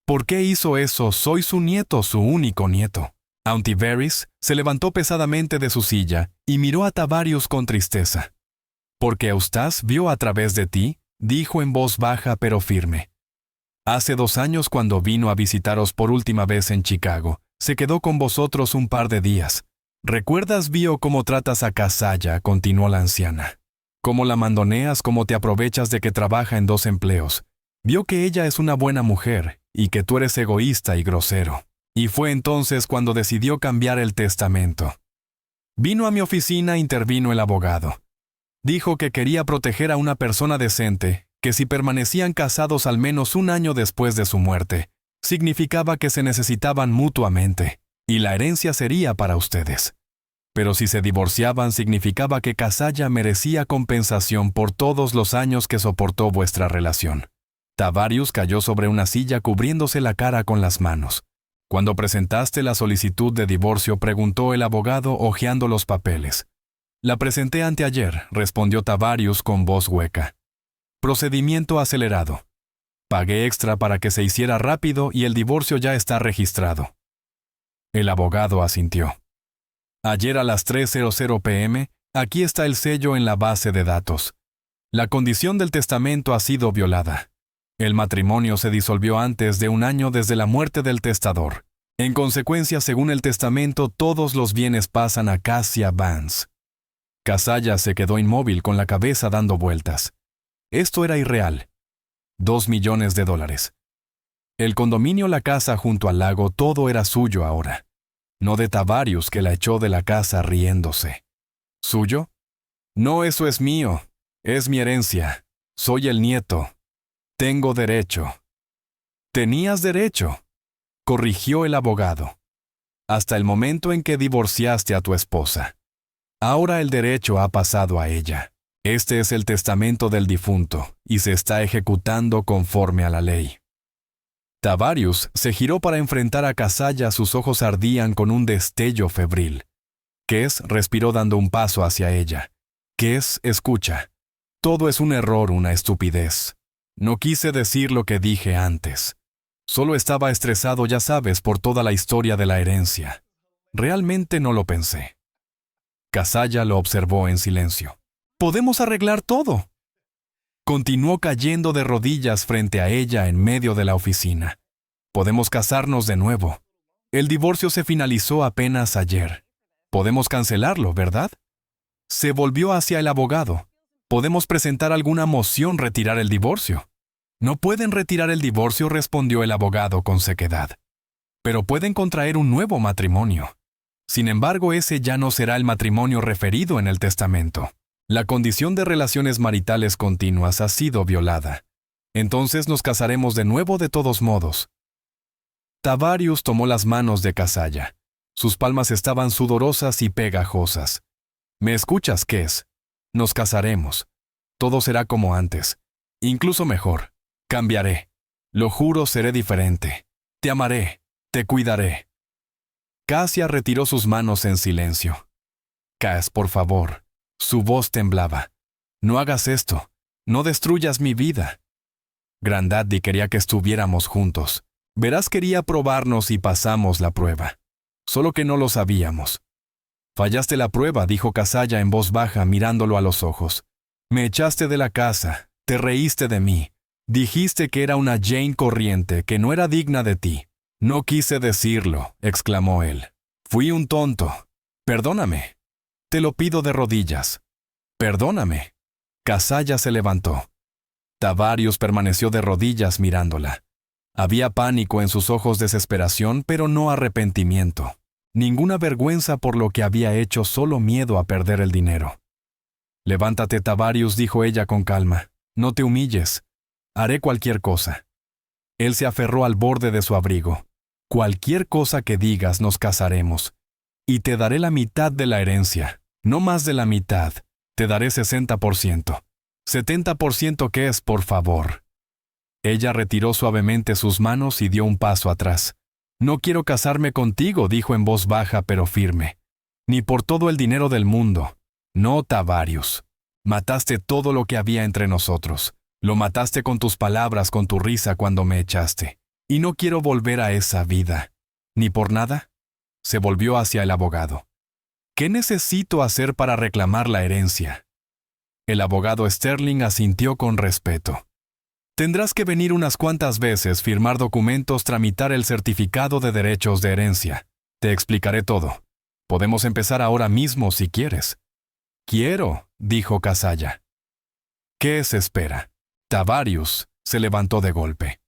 ¿Por qué hizo eso? Soy su nieto, su único nieto». Auntie Veris se levantó pesadamente de su silla y miró a Tavarius con tristeza. «Porque Eustace vio a través de ti», dijo en voz baja pero firme. «Hace 2 años, cuando vino a visitaros por última vez en Chicago, se quedó con vosotros un par de días. ¿Recuerdas, vio cómo tratas a Casalla?», continuó la anciana. «Cómo la mandoneas, cómo te aprovechas de que trabaja en 2 empleos. Vio que ella es una buena mujer y que tú eres egoísta y grosero. Y fue entonces cuando decidió cambiar el testamento. Vino a mi oficina», intervino el abogado. «Dijo que quería proteger a una persona decente, que si permanecían casados al menos 1 año después de su muerte, significaba que se necesitaban mutuamente. y la herencia sería para ustedes. Pero si se divorciaban significaba que Casalla merecía compensación por todos los años que soportó vuestra relación. Tavarius cayó sobre una silla cubriéndose la cara con las manos. Cuando presentaste la solicitud de divorcio, preguntó el abogado hojeando los papeles. La presenté anteayer, respondió Tavarius con voz hueca. Procedimiento acelerado. Pagué extra para que se hiciera rápido y el divorcio ya está registrado. El abogado asintió. Ayer a las 3:00 p.m., aquí está el sello en la base de datos. La condición del testamento ha sido violada. El matrimonio se disolvió antes de un año desde la muerte del testador. En consecuencia, según el testamento, todos los bienes pasan a Cassia Vance. Casalla se quedó inmóvil con la cabeza dando vueltas. Esto era irreal. $2 millones. El condominio, la casa junto al lago, todo era suyo ahora. No de Tavarius, que la echó de la casa riéndose. ¿Suyo? No, eso es mío. Es mi herencia. Soy el nieto. Tengo derecho. Tenías derecho, corrigió el abogado. Hasta el momento en que divorciaste a tu esposa. Ahora el derecho ha pasado a ella. Este es el testamento del difunto, y se está ejecutando conforme a la ley. Tavarius se giró para enfrentar a Casalla, sus ojos ardían con un destello febril. Kes respiró dando un paso hacia ella. Kes, escucha. Todo es un error, una estupidez. No quise decir lo que dije antes. Solo estaba estresado, ya sabes, por toda la historia de la herencia. Realmente no lo pensé. Casalla lo observó en silencio. Podemos arreglar todo. Continuó cayendo de rodillas frente a ella en medio de la oficina. Podemos casarnos de nuevo. El divorcio se finalizó apenas ayer. Podemos cancelarlo, ¿verdad? Se volvió hacia el abogado. Podemos presentar alguna moción, retirar el divorcio. No pueden retirar el divorcio, respondió el abogado con sequedad. Pero pueden contraer un nuevo matrimonio. Sin embargo, ese ya no será el matrimonio referido en el testamento. La condición de relaciones maritales continuas ha sido violada. Entonces nos casaremos de nuevo de todos modos. Tavarius tomó las manos de Casalla. Sus palmas estaban sudorosas y pegajosas. ¿Me escuchas, Kes? Nos casaremos. Todo será como antes. Incluso mejor. Cambiaré. Lo juro, seré diferente. Te amaré. Te cuidaré. Cassia retiró sus manos en silencio. Cas, por favor. Su voz temblaba. No hagas esto. No destruyas mi vida. Grandaddy quería que estuviéramos juntos. Verás, quería probarnos y pasamos la prueba. Solo que no lo sabíamos. Fallaste la prueba, dijo Casalla en voz baja, mirándolo a los ojos. Me echaste de la casa. Te reíste de mí. Dijiste que era una Jane corriente, que no era digna de ti. No quise decirlo, exclamó él. Fui un tonto. Perdóname. Te lo pido de rodillas. Perdóname. Casalla se levantó. Tavarius permaneció de rodillas mirándola. Había pánico en sus ojos, desesperación, pero no arrepentimiento. Ninguna vergüenza por lo que había hecho, solo miedo a perder el dinero. Levántate, Tavarius, dijo ella con calma. No te humilles. Haré cualquier cosa. Él se aferró al borde de su abrigo. Cualquier cosa que digas, nos casaremos. Y te daré la mitad de la herencia. No más de la mitad. Te daré 60%. 70% ¿qué es, por favor? Ella retiró suavemente sus manos y dio un paso atrás. No quiero casarme contigo, dijo en voz baja pero firme. Ni por todo el dinero del mundo. No, Tavarius. Mataste todo lo que había entre nosotros. Lo mataste con tus palabras, con tu risa cuando me echaste. Y no quiero volver a esa vida. ¿Ni por nada? Se volvió hacia el abogado. ¿Qué necesito hacer para reclamar la herencia? El abogado Sterling asintió con respeto. Tendrás que venir unas cuantas veces, firmar documentos, tramitar el certificado de derechos de herencia. Te explicaré todo. Podemos empezar ahora mismo si quieres. Quiero, dijo Casalla. ¿Qué se espera? Tavarius se levantó de golpe.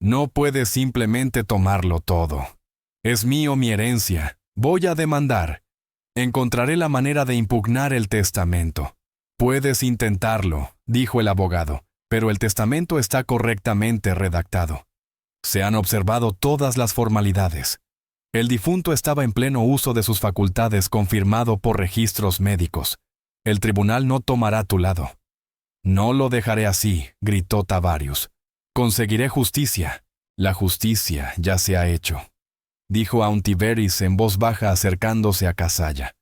No puedes simplemente tomarlo todo. Es mío mi herencia. Voy a demandar. Encontraré la manera de impugnar el testamento. Puedes intentarlo, dijo el abogado, pero el testamento está correctamente redactado. Se han observado todas las formalidades. El difunto estaba en pleno uso de sus facultades confirmado por registros médicos. El tribunal no tomará tu lado. No lo dejaré así, gritó Tavarius. Conseguiré justicia. La justicia ya se ha hecho, dijo Auntiveris en voz baja acercándose a Casalla.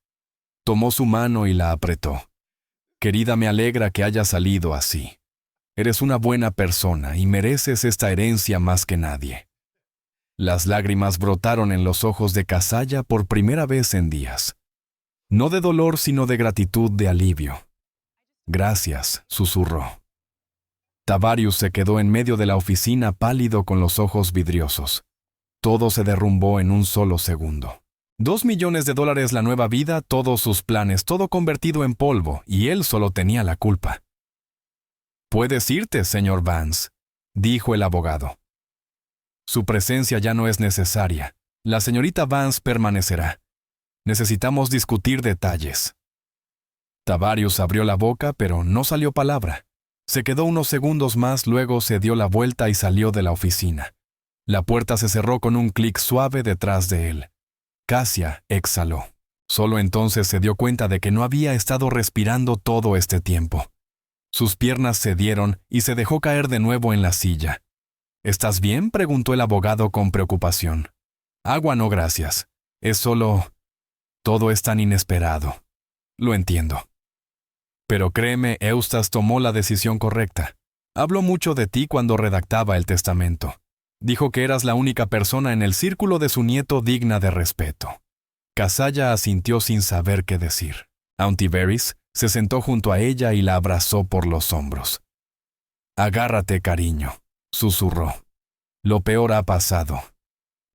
Tomó su mano y la apretó. Querida, me alegra que haya salido así. Eres una buena persona y mereces esta herencia más que nadie. Las lágrimas brotaron en los ojos de Casalla por primera vez en días. No de dolor, sino de gratitud, de alivio. Gracias, susurró. Tavarius se quedó en medio de la oficina pálido con los ojos vidriosos. Todo se derrumbó en un solo segundo. $2 millones, la nueva vida, todos sus planes, todo convertido en polvo, y él solo tenía la culpa. «Puedes irte, señor Vance», dijo el abogado. «Su presencia ya no es necesaria. La señorita Vance permanecerá. Necesitamos discutir detalles». Tavarius abrió la boca, pero no salió palabra. Se quedó unos segundos más, luego se dio la vuelta y salió de la oficina. La puerta se cerró con un clic suave detrás de él. Cassia exhaló. Solo entonces se dio cuenta de que no había estado respirando todo este tiempo. Sus piernas cedieron y se dejó caer de nuevo en la silla. «¿Estás bien?», preguntó el abogado con preocupación. «Agua no, gracias. Es solo... Todo es tan inesperado. Lo entiendo. Pero créeme, Eustace tomó la decisión correcta. Habló mucho de ti cuando redactaba el testamento. Dijo que eras la única persona en el círculo de su nieto digna de respeto». Casalla asintió sin saber qué decir. Auntiveris se sentó junto a ella y la abrazó por los hombros. «Agárrate, cariño», susurró. «Lo peor ha pasado.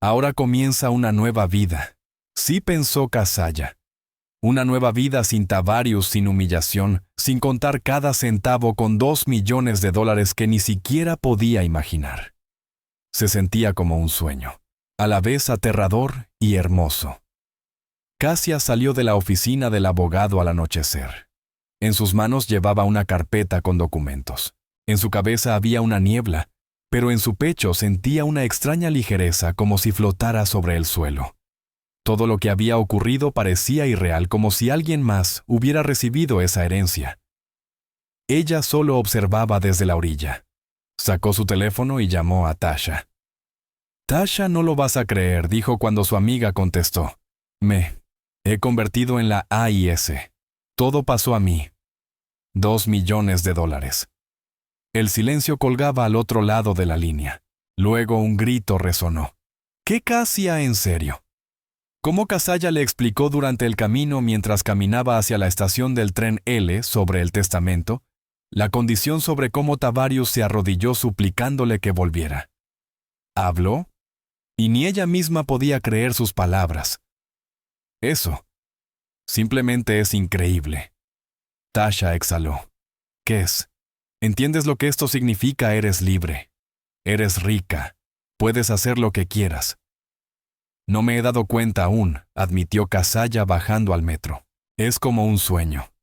Ahora comienza una nueva vida». Sí, pensó Casalla. Una nueva vida sin Tavarius, sin humillación, sin contar cada centavo, con $2 millones que ni siquiera podía imaginar. Se sentía como un sueño, a la vez aterrador y hermoso. Cassia salió de la oficina del abogado al anochecer. En sus manos llevaba una carpeta con documentos. En su cabeza había una niebla, pero en su pecho sentía una extraña ligereza, como si flotara sobre el suelo. Todo lo que había ocurrido parecía irreal, como si alguien más hubiera recibido esa herencia. Ella solo observaba desde la orilla. Sacó su teléfono y llamó a Tasha. «Tasha, no lo vas a creer», dijo cuando su amiga contestó. «Me he convertido en la AIS. Todo pasó a mí. $2 millones. El silencio colgaba al otro lado de la línea. Luego un grito resonó. «¿Qué, Cassia, en serio?» Como Casalla le explicó durante el camino mientras caminaba hacia la estación del tren L sobre el testamento, la condición sobre cómo Tavarius se arrodilló suplicándole que volviera. ¿Habló? Y ni ella misma podía creer sus palabras. Eso. Simplemente es increíble. Tasha exhaló. ¿Qué es? ¿Entiendes lo que esto significa? Eres libre. Eres rica. Puedes hacer lo que quieras. No me he dado cuenta aún, admitió Casalla bajando al metro. Es como un sueño.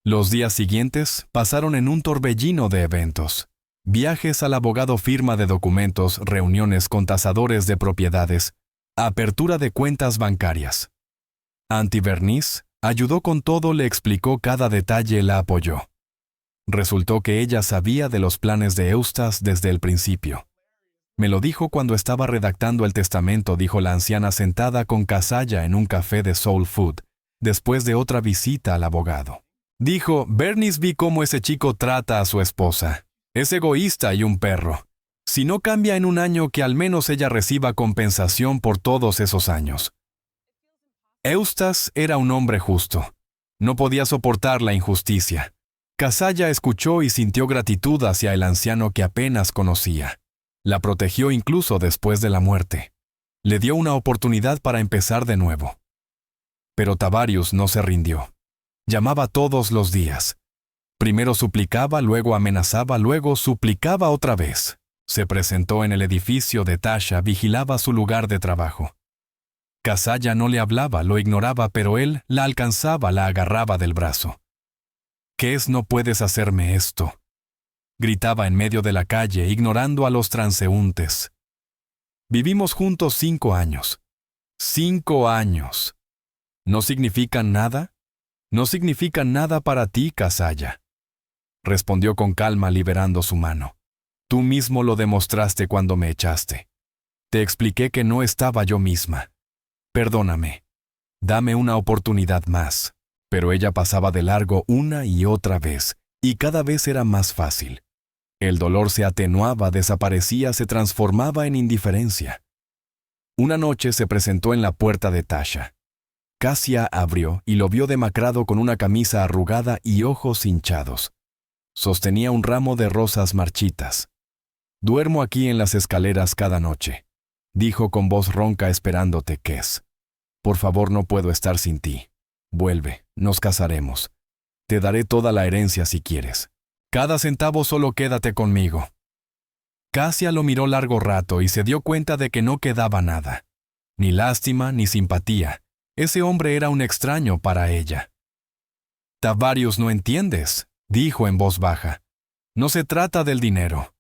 Los días siguientes pasaron en un torbellino de eventos. Viajes al abogado, firma de documentos, reuniones con tasadores de propiedades, apertura de cuentas bancarias. Auntiveris ayudó con todo, le explicó cada detalle, la apoyó. Resultó que ella sabía de los planes de Eustace desde el principio. «Me lo dijo cuando estaba redactando el testamento», dijo la anciana sentada con Casalla en un café de Soul Food, después de otra visita al abogado. Dijo: «Bernice, vi cómo ese chico trata a su esposa. Es egoísta y un perro. Si no cambia en un año, que al menos ella reciba compensación por todos esos años». Eustace era un hombre justo. No podía soportar la injusticia. Casalla escuchó y sintió gratitud hacia el anciano que apenas conocía. La protegió incluso después de la muerte. Le dio una oportunidad para empezar de nuevo. Pero Tavarius no se rindió. Llamaba todos los días. Primero suplicaba, luego amenazaba, luego suplicaba otra vez. Se presentó en el edificio de Tasha, vigilaba su lugar de trabajo. Casalla no le hablaba, lo ignoraba, pero él la alcanzaba, la agarraba del brazo. «¿Qué es? No puedes hacerme esto», gritaba en medio de la calle, ignorando a los transeúntes. «Vivimos juntos 5 años. 5 años. ¿No significan nada? No significan nada para ti, Casalla. Respondió con calma, liberando su mano. Tú mismo lo demostraste cuando me echaste. Te expliqué que no estaba yo misma. Perdóname. Dame una oportunidad más. Pero ella pasaba de largo una y otra vez, y cada vez era más fácil. El dolor se atenuaba, desaparecía, se transformaba en indiferencia. Una noche se presentó en la puerta de Tasha. Cassia abrió y lo vio demacrado con una camisa arrugada y ojos hinchados. Sostenía un ramo de rosas marchitas. «Duermo aquí en las escaleras cada noche», dijo con voz ronca esperándote, Kes. «Por favor, no puedo estar sin ti. Vuelve, nos casaremos. Te daré toda la herencia si quieres. Cada centavo solo quédate conmigo». Cassia lo miró largo rato y se dio cuenta de que no quedaba nada. Ni lástima ni simpatía. Ese hombre era un extraño para ella. «Tavarius, no entiendes», dijo en voz baja. «No se trata del dinero.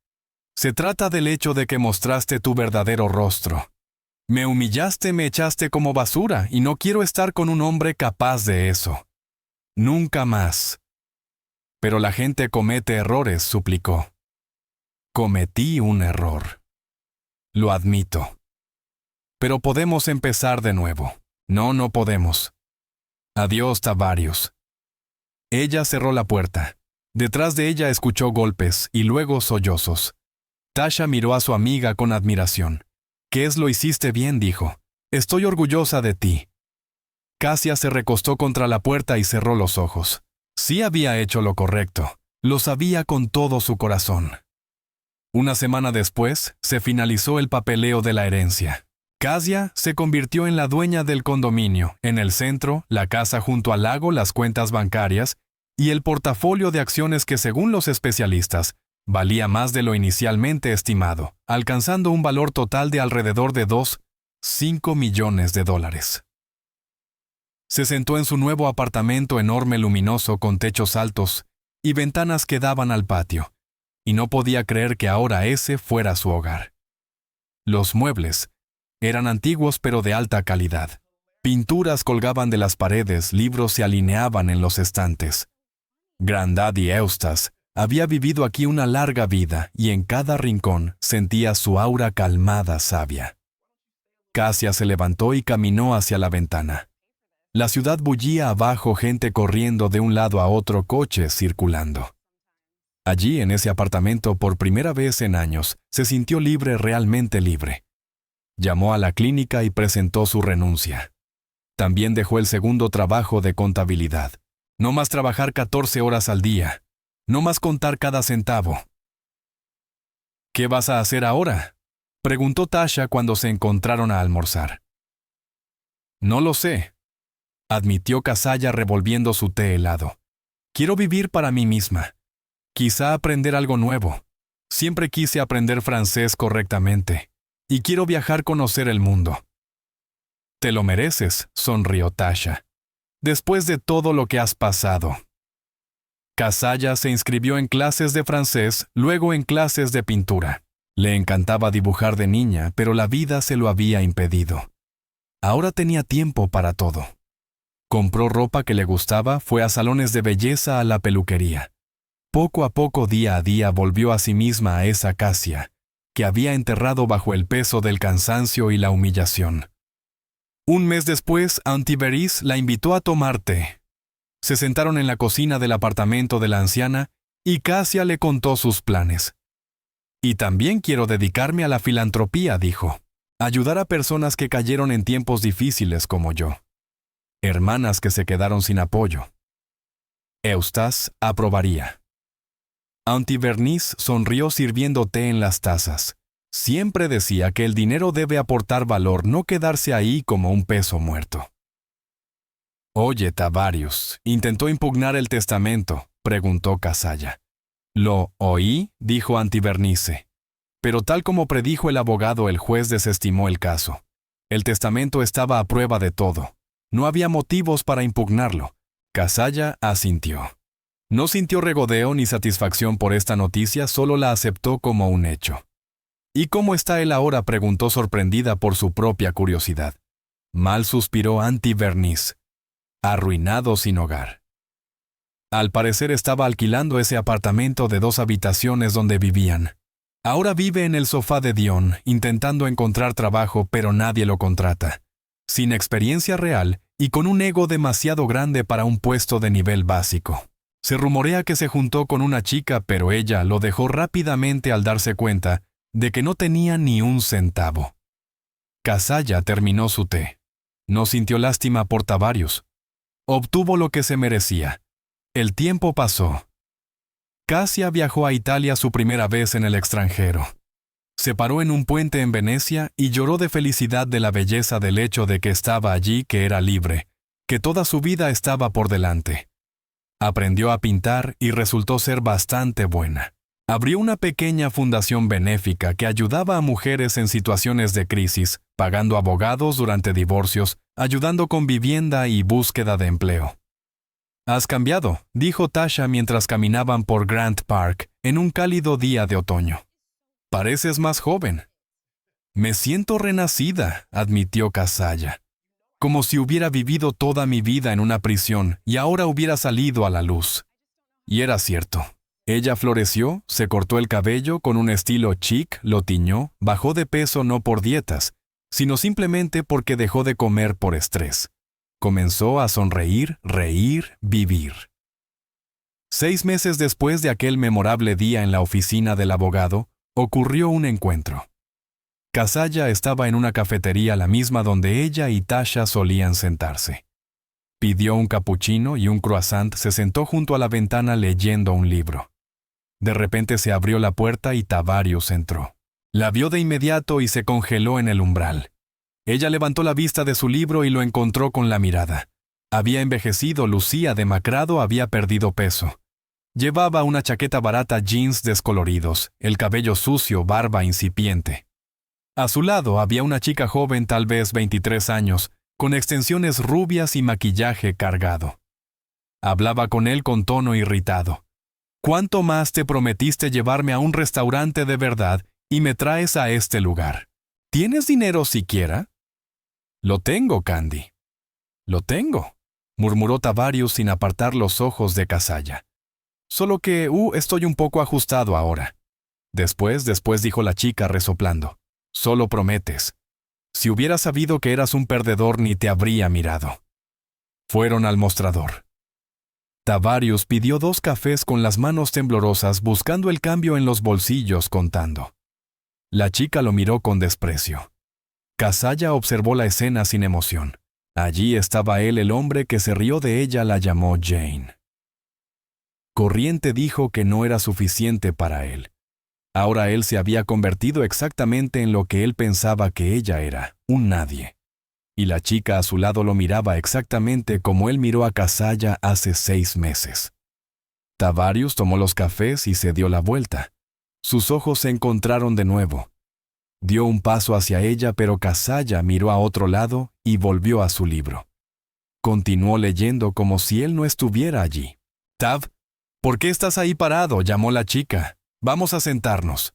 Se trata del hecho de que mostraste tu verdadero rostro. Me humillaste, me echaste como basura, y no quiero estar con un hombre capaz de eso. Nunca más». «Pero la gente comete errores», suplicó. «Cometí un error. Lo admito. Pero podemos empezar de nuevo». «No, no podemos. Adiós, Tavarius». Ella cerró la puerta. Detrás de ella escuchó golpes y luego sollozos. Tasha miró a su amiga con admiración. «Kes, lo hiciste bien», dijo. «Estoy orgullosa de ti». Cassia se recostó contra la puerta y cerró los ojos. Sí había hecho lo correcto. Lo sabía con todo su corazón. Una semana después, se finalizó el papeleo de la herencia. Cassia se convirtió en la dueña del condominio, en el centro, la casa junto al lago, las cuentas bancarias y el portafolio de acciones que, según los especialistas, valía más de lo inicialmente estimado, alcanzando un valor total de alrededor de $5 millones. Se sentó en su nuevo apartamento enorme, luminoso, con techos altos y ventanas que daban al patio, y no podía creer que ahora ese fuera su hogar. Los muebles eran antiguos pero de alta calidad. Pinturas colgaban de las paredes, libros se alineaban en los estantes. Granddaddy Eustace había vivido aquí una larga vida y en cada rincón sentía su aura calmada, sabia. Cassia se levantó y caminó hacia la ventana. La ciudad bullía abajo, gente corriendo de un lado a otro, coches circulando. Allí, en ese apartamento, por primera vez en años, se sintió libre, realmente libre. Llamó a la clínica y presentó su renuncia. También dejó el segundo trabajo de contabilidad. No más trabajar 14 horas al día. No más contar cada centavo. «¿Qué vas a hacer ahora?», preguntó Tasha cuando se encontraron a almorzar. «No lo sé», admitió Casalla revolviendo su té helado. «Quiero vivir para mí misma. Quizá aprender algo nuevo. Siempre quise aprender francés correctamente. Y quiero viajar, conocer el mundo». «Te lo mereces», sonrió Tasha. «Después de todo lo que has pasado». Casalla se inscribió en clases de francés, luego en clases de pintura. Le encantaba dibujar de niña, pero la vida se lo había impedido. Ahora tenía tiempo para todo. Compró ropa que le gustaba, fue a salones de belleza, a la peluquería. Poco a poco, día a día, volvió a sí misma, a esa Cassia que había enterrado bajo el peso del cansancio y la humillación. Un mes después, Auntie Beris la invitó a tomar té. Se sentaron en la cocina del apartamento de la anciana y Cassia le contó sus planes. «Y también quiero dedicarme a la filantropía», dijo. «Ayudar a personas que cayeron en tiempos difíciles como yo. Hermanas que se quedaron sin apoyo». Eustace aprobaría. Auntie Bernice sonrió sirviendo té en las tazas. Siempre decía que el dinero debe aportar valor, no quedarse ahí como un peso muerto. «Oye, Tavarius, ¿intentó impugnar el testamento?», preguntó Casalla. «Lo oí», dijo Auntie Bernice. «Pero tal como predijo el abogado, el juez desestimó el caso. El testamento estaba a prueba de todo. No había motivos para impugnarlo». Casalla asintió. No sintió regodeo ni satisfacción por esta noticia, solo la aceptó como un hecho. «¿Y cómo está él ahora?», preguntó sorprendida por su propia curiosidad. Mal suspiró Auntie Bernice, arruinado sin hogar. Al parecer estaba alquilando ese apartamento de 2 habitaciones donde vivían. Ahora vive en el sofá de Dion, intentando encontrar trabajo, pero nadie lo contrata. Sin experiencia real y con un ego demasiado grande para un puesto de nivel básico. Se rumorea que se juntó con una chica, pero ella lo dejó rápidamente al darse cuenta de que no tenía ni un centavo. Kazaya terminó su té. No sintió lástima por Tavarius. Obtuvo lo que se merecía. El tiempo pasó. Cassia viajó a Italia su primera vez en el extranjero. Se paró en un puente en Venecia y lloró de felicidad de la belleza del hecho de que estaba allí, que era libre, que toda su vida estaba por delante. Aprendió a pintar y resultó ser bastante buena. Abrió una pequeña fundación benéfica que ayudaba a mujeres en situaciones de crisis, pagando abogados durante divorcios, ayudando con vivienda y búsqueda de empleo. «Has cambiado», dijo Tasha mientras caminaban por Grant Park en un cálido día de otoño. «Pareces más joven». «Me siento renacida», admitió Kazaya. «Como si hubiera vivido toda mi vida en una prisión y ahora hubiera salido a la luz». Y era cierto. Ella floreció, se cortó el cabello con un estilo chic, lo tiñó, bajó de peso no por dietas, sino simplemente porque dejó de comer por estrés. Comenzó a sonreír, reír, vivir. 6 meses después de aquel memorable día en la oficina del abogado, ocurrió un encuentro. Kazaya estaba en una cafetería, la misma donde ella y Tasha solían sentarse. Pidió un capuchino y un croissant, se sentó junto a la ventana leyendo un libro. De repente se abrió la puerta y Tavarius entró. La vio de inmediato y se congeló en el umbral. Ella levantó la vista de su libro y lo encontró con la mirada. Había envejecido, lucía demacrado, había perdido peso. Llevaba una chaqueta barata, jeans descoloridos, el cabello sucio, barba incipiente. A su lado había una chica joven, tal vez 23 años, con extensiones rubias y maquillaje cargado. Hablaba con él con tono irritado. «¿Cuánto más te prometiste llevarme a un restaurante de verdad y me traes a este lugar? ¿Tienes dinero siquiera?» «Lo tengo, Candy». «Lo tengo», murmuró Tavarius sin apartar los ojos de Kazaya. «Solo que, estoy un poco ajustado ahora». Después dijo la chica resoplando. «Solo prometes. Si hubiera sabido que eras un perdedor ni te habría mirado». Fueron al mostrador. Tavarius pidió 2 cafés con las manos temblorosas, buscando el cambio en los bolsillos, contando. La chica lo miró con desprecio. Kazaya observó la escena sin emoción. Allí estaba él, el hombre que se rió de ella, la llamó Jane. Corriente dijo que no era suficiente para él. Ahora él se había convertido exactamente en lo que él pensaba que ella era, un nadie. Y la chica a su lado lo miraba exactamente como él miró a Kazaya hace 6 meses. Tavarius tomó los cafés y se dio la vuelta. Sus ojos se encontraron de nuevo. Dio un paso hacia ella, pero Kazaya miró a otro lado y volvió a su libro. Continuó leyendo como si él no estuviera allí. «Tav, ¿por qué estás ahí parado?», llamó la chica. «Vamos a sentarnos».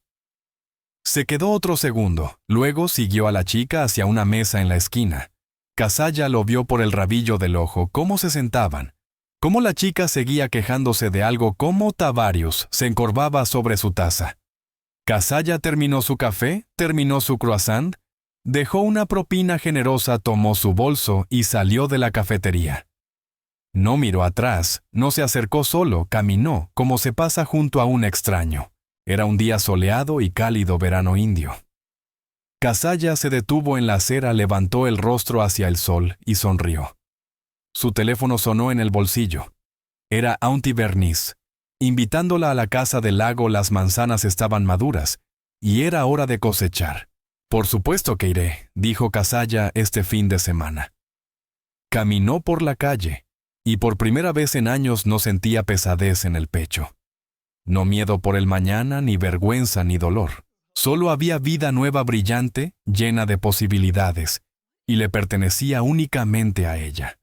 Se quedó otro segundo, luego siguió a la chica hacia una mesa en la esquina. Kazaya lo vio por el rabillo del ojo, cómo se sentaban, cómo la chica seguía quejándose de algo, cómo Tavarius se encorvaba sobre su taza. Kazaya terminó su café, terminó su croissant, dejó una propina generosa, tomó su bolso y salió de la cafetería. No miró atrás, no se acercó solo, caminó, como se pasa junto a un extraño. Era un día soleado y cálido verano indio. Kazaya se detuvo en la acera, levantó el rostro hacia el sol y sonrió. Su teléfono sonó en el bolsillo. Era Auntie Bernice, invitándola a la casa del lago. Las manzanas estaban maduras, y era hora de cosechar. «Por supuesto que iré», dijo Kazaya, «este fin de semana». Caminó por la calle, y por primera vez en años no sentía pesadez en el pecho. No miedo por el mañana, ni vergüenza, ni dolor. Solo había vida nueva, brillante, llena de posibilidades, y le pertenecía únicamente a ella.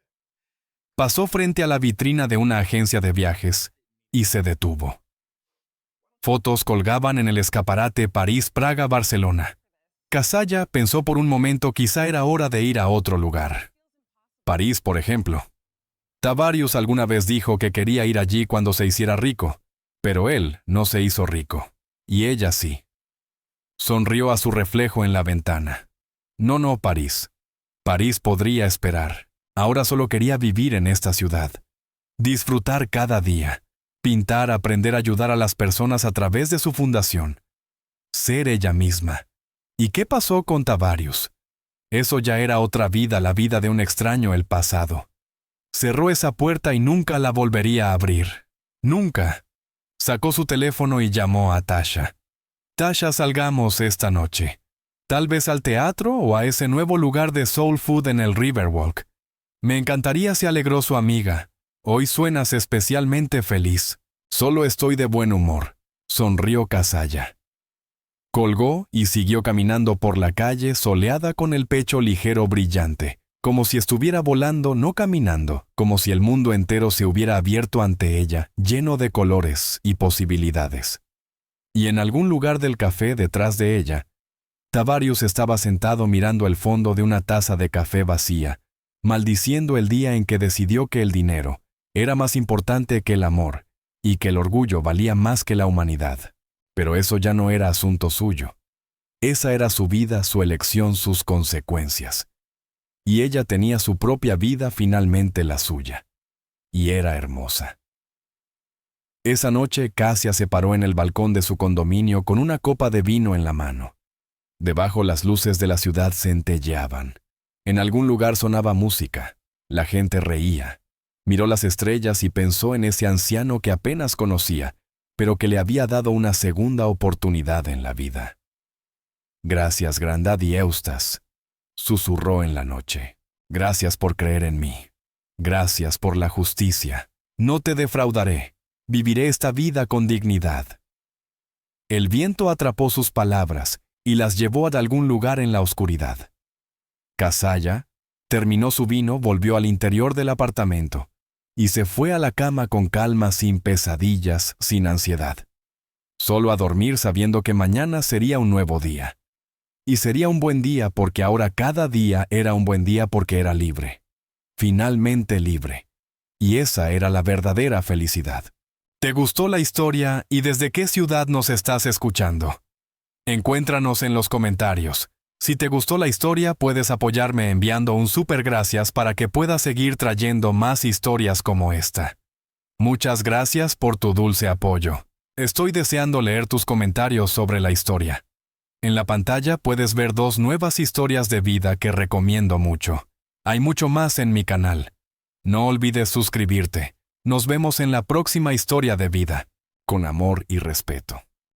Pasó frente a la vitrina de una agencia de viajes y se detuvo. Fotos colgaban en el escaparate París, Praga, Barcelona. Kazuya pensó por un momento quizá era hora de ir a otro lugar. París, por ejemplo. Tavarius alguna vez dijo que quería ir allí cuando se hiciera rico, pero él no se hizo rico, y ella sí. Sonrió a su reflejo en la ventana. No, París. París podría esperar. Ahora solo quería vivir en esta ciudad. Disfrutar cada día. Pintar, aprender a ayudar a las personas a través de su fundación. Ser ella misma. ¿Y qué pasó con Tavarius? Eso ya era otra vida, la vida de un extraño, el pasado. Cerró esa puerta y nunca la volvería a abrir. Nunca. Sacó su teléfono y llamó a Tasha. Tasha, salgamos esta noche. Tal vez al teatro o a ese nuevo lugar de soul food en el Riverwalk. Me encantaría, se alegró su amiga. Hoy suenas especialmente feliz. Solo estoy de buen humor, sonrió Kazuya. Colgó y siguió caminando por la calle soleada con el pecho ligero brillante, como si estuviera volando, no caminando, como si el mundo entero se hubiera abierto ante ella, lleno de colores y posibilidades. Y en algún lugar del café detrás de ella, Tavarius estaba sentado mirando el fondo de una taza de café vacía, maldiciendo el día en que decidió que el dinero era más importante que el amor y que el orgullo valía más que la humanidad. Pero eso ya no era asunto suyo. Esa era su vida, su elección, sus consecuencias. Y ella tenía su propia vida, finalmente la suya. Y era hermosa. Esa noche, Kasia se paró en el balcón de su condominio con una copa de vino en la mano. Debajo las luces de la ciudad centelleaban. En algún lugar sonaba música. La gente reía. Miró las estrellas y pensó en ese anciano que apenas conocía, pero que le había dado una segunda oportunidad en la vida. Gracias, Grandaddy Eustas, susurró en la noche. Gracias por creer en mí. Gracias por la justicia. No te defraudaré. Viviré esta vida con dignidad. El viento atrapó sus palabras y las llevó a algún lugar en la oscuridad. Kazuya terminó su vino, volvió al interior del apartamento y se fue a la cama con calma, sin pesadillas, sin ansiedad. Solo a dormir sabiendo que mañana sería un nuevo día. Y sería un buen día porque ahora cada día era un buen día porque era libre. Finalmente libre. Y esa era la verdadera felicidad. ¿Te gustó la historia y desde qué ciudad nos estás escuchando? Encuéntranos en los comentarios. Si te gustó la historia, puedes apoyarme enviando un súper gracias para que pueda seguir trayendo más historias como esta. Muchas gracias por tu dulce apoyo. Estoy deseando leer tus comentarios sobre la historia. En la pantalla puedes ver 2 nuevas historias de vida que recomiendo mucho. Hay mucho más en mi canal. No olvides suscribirte. Nos vemos en la próxima historia de vida. Con amor y respeto.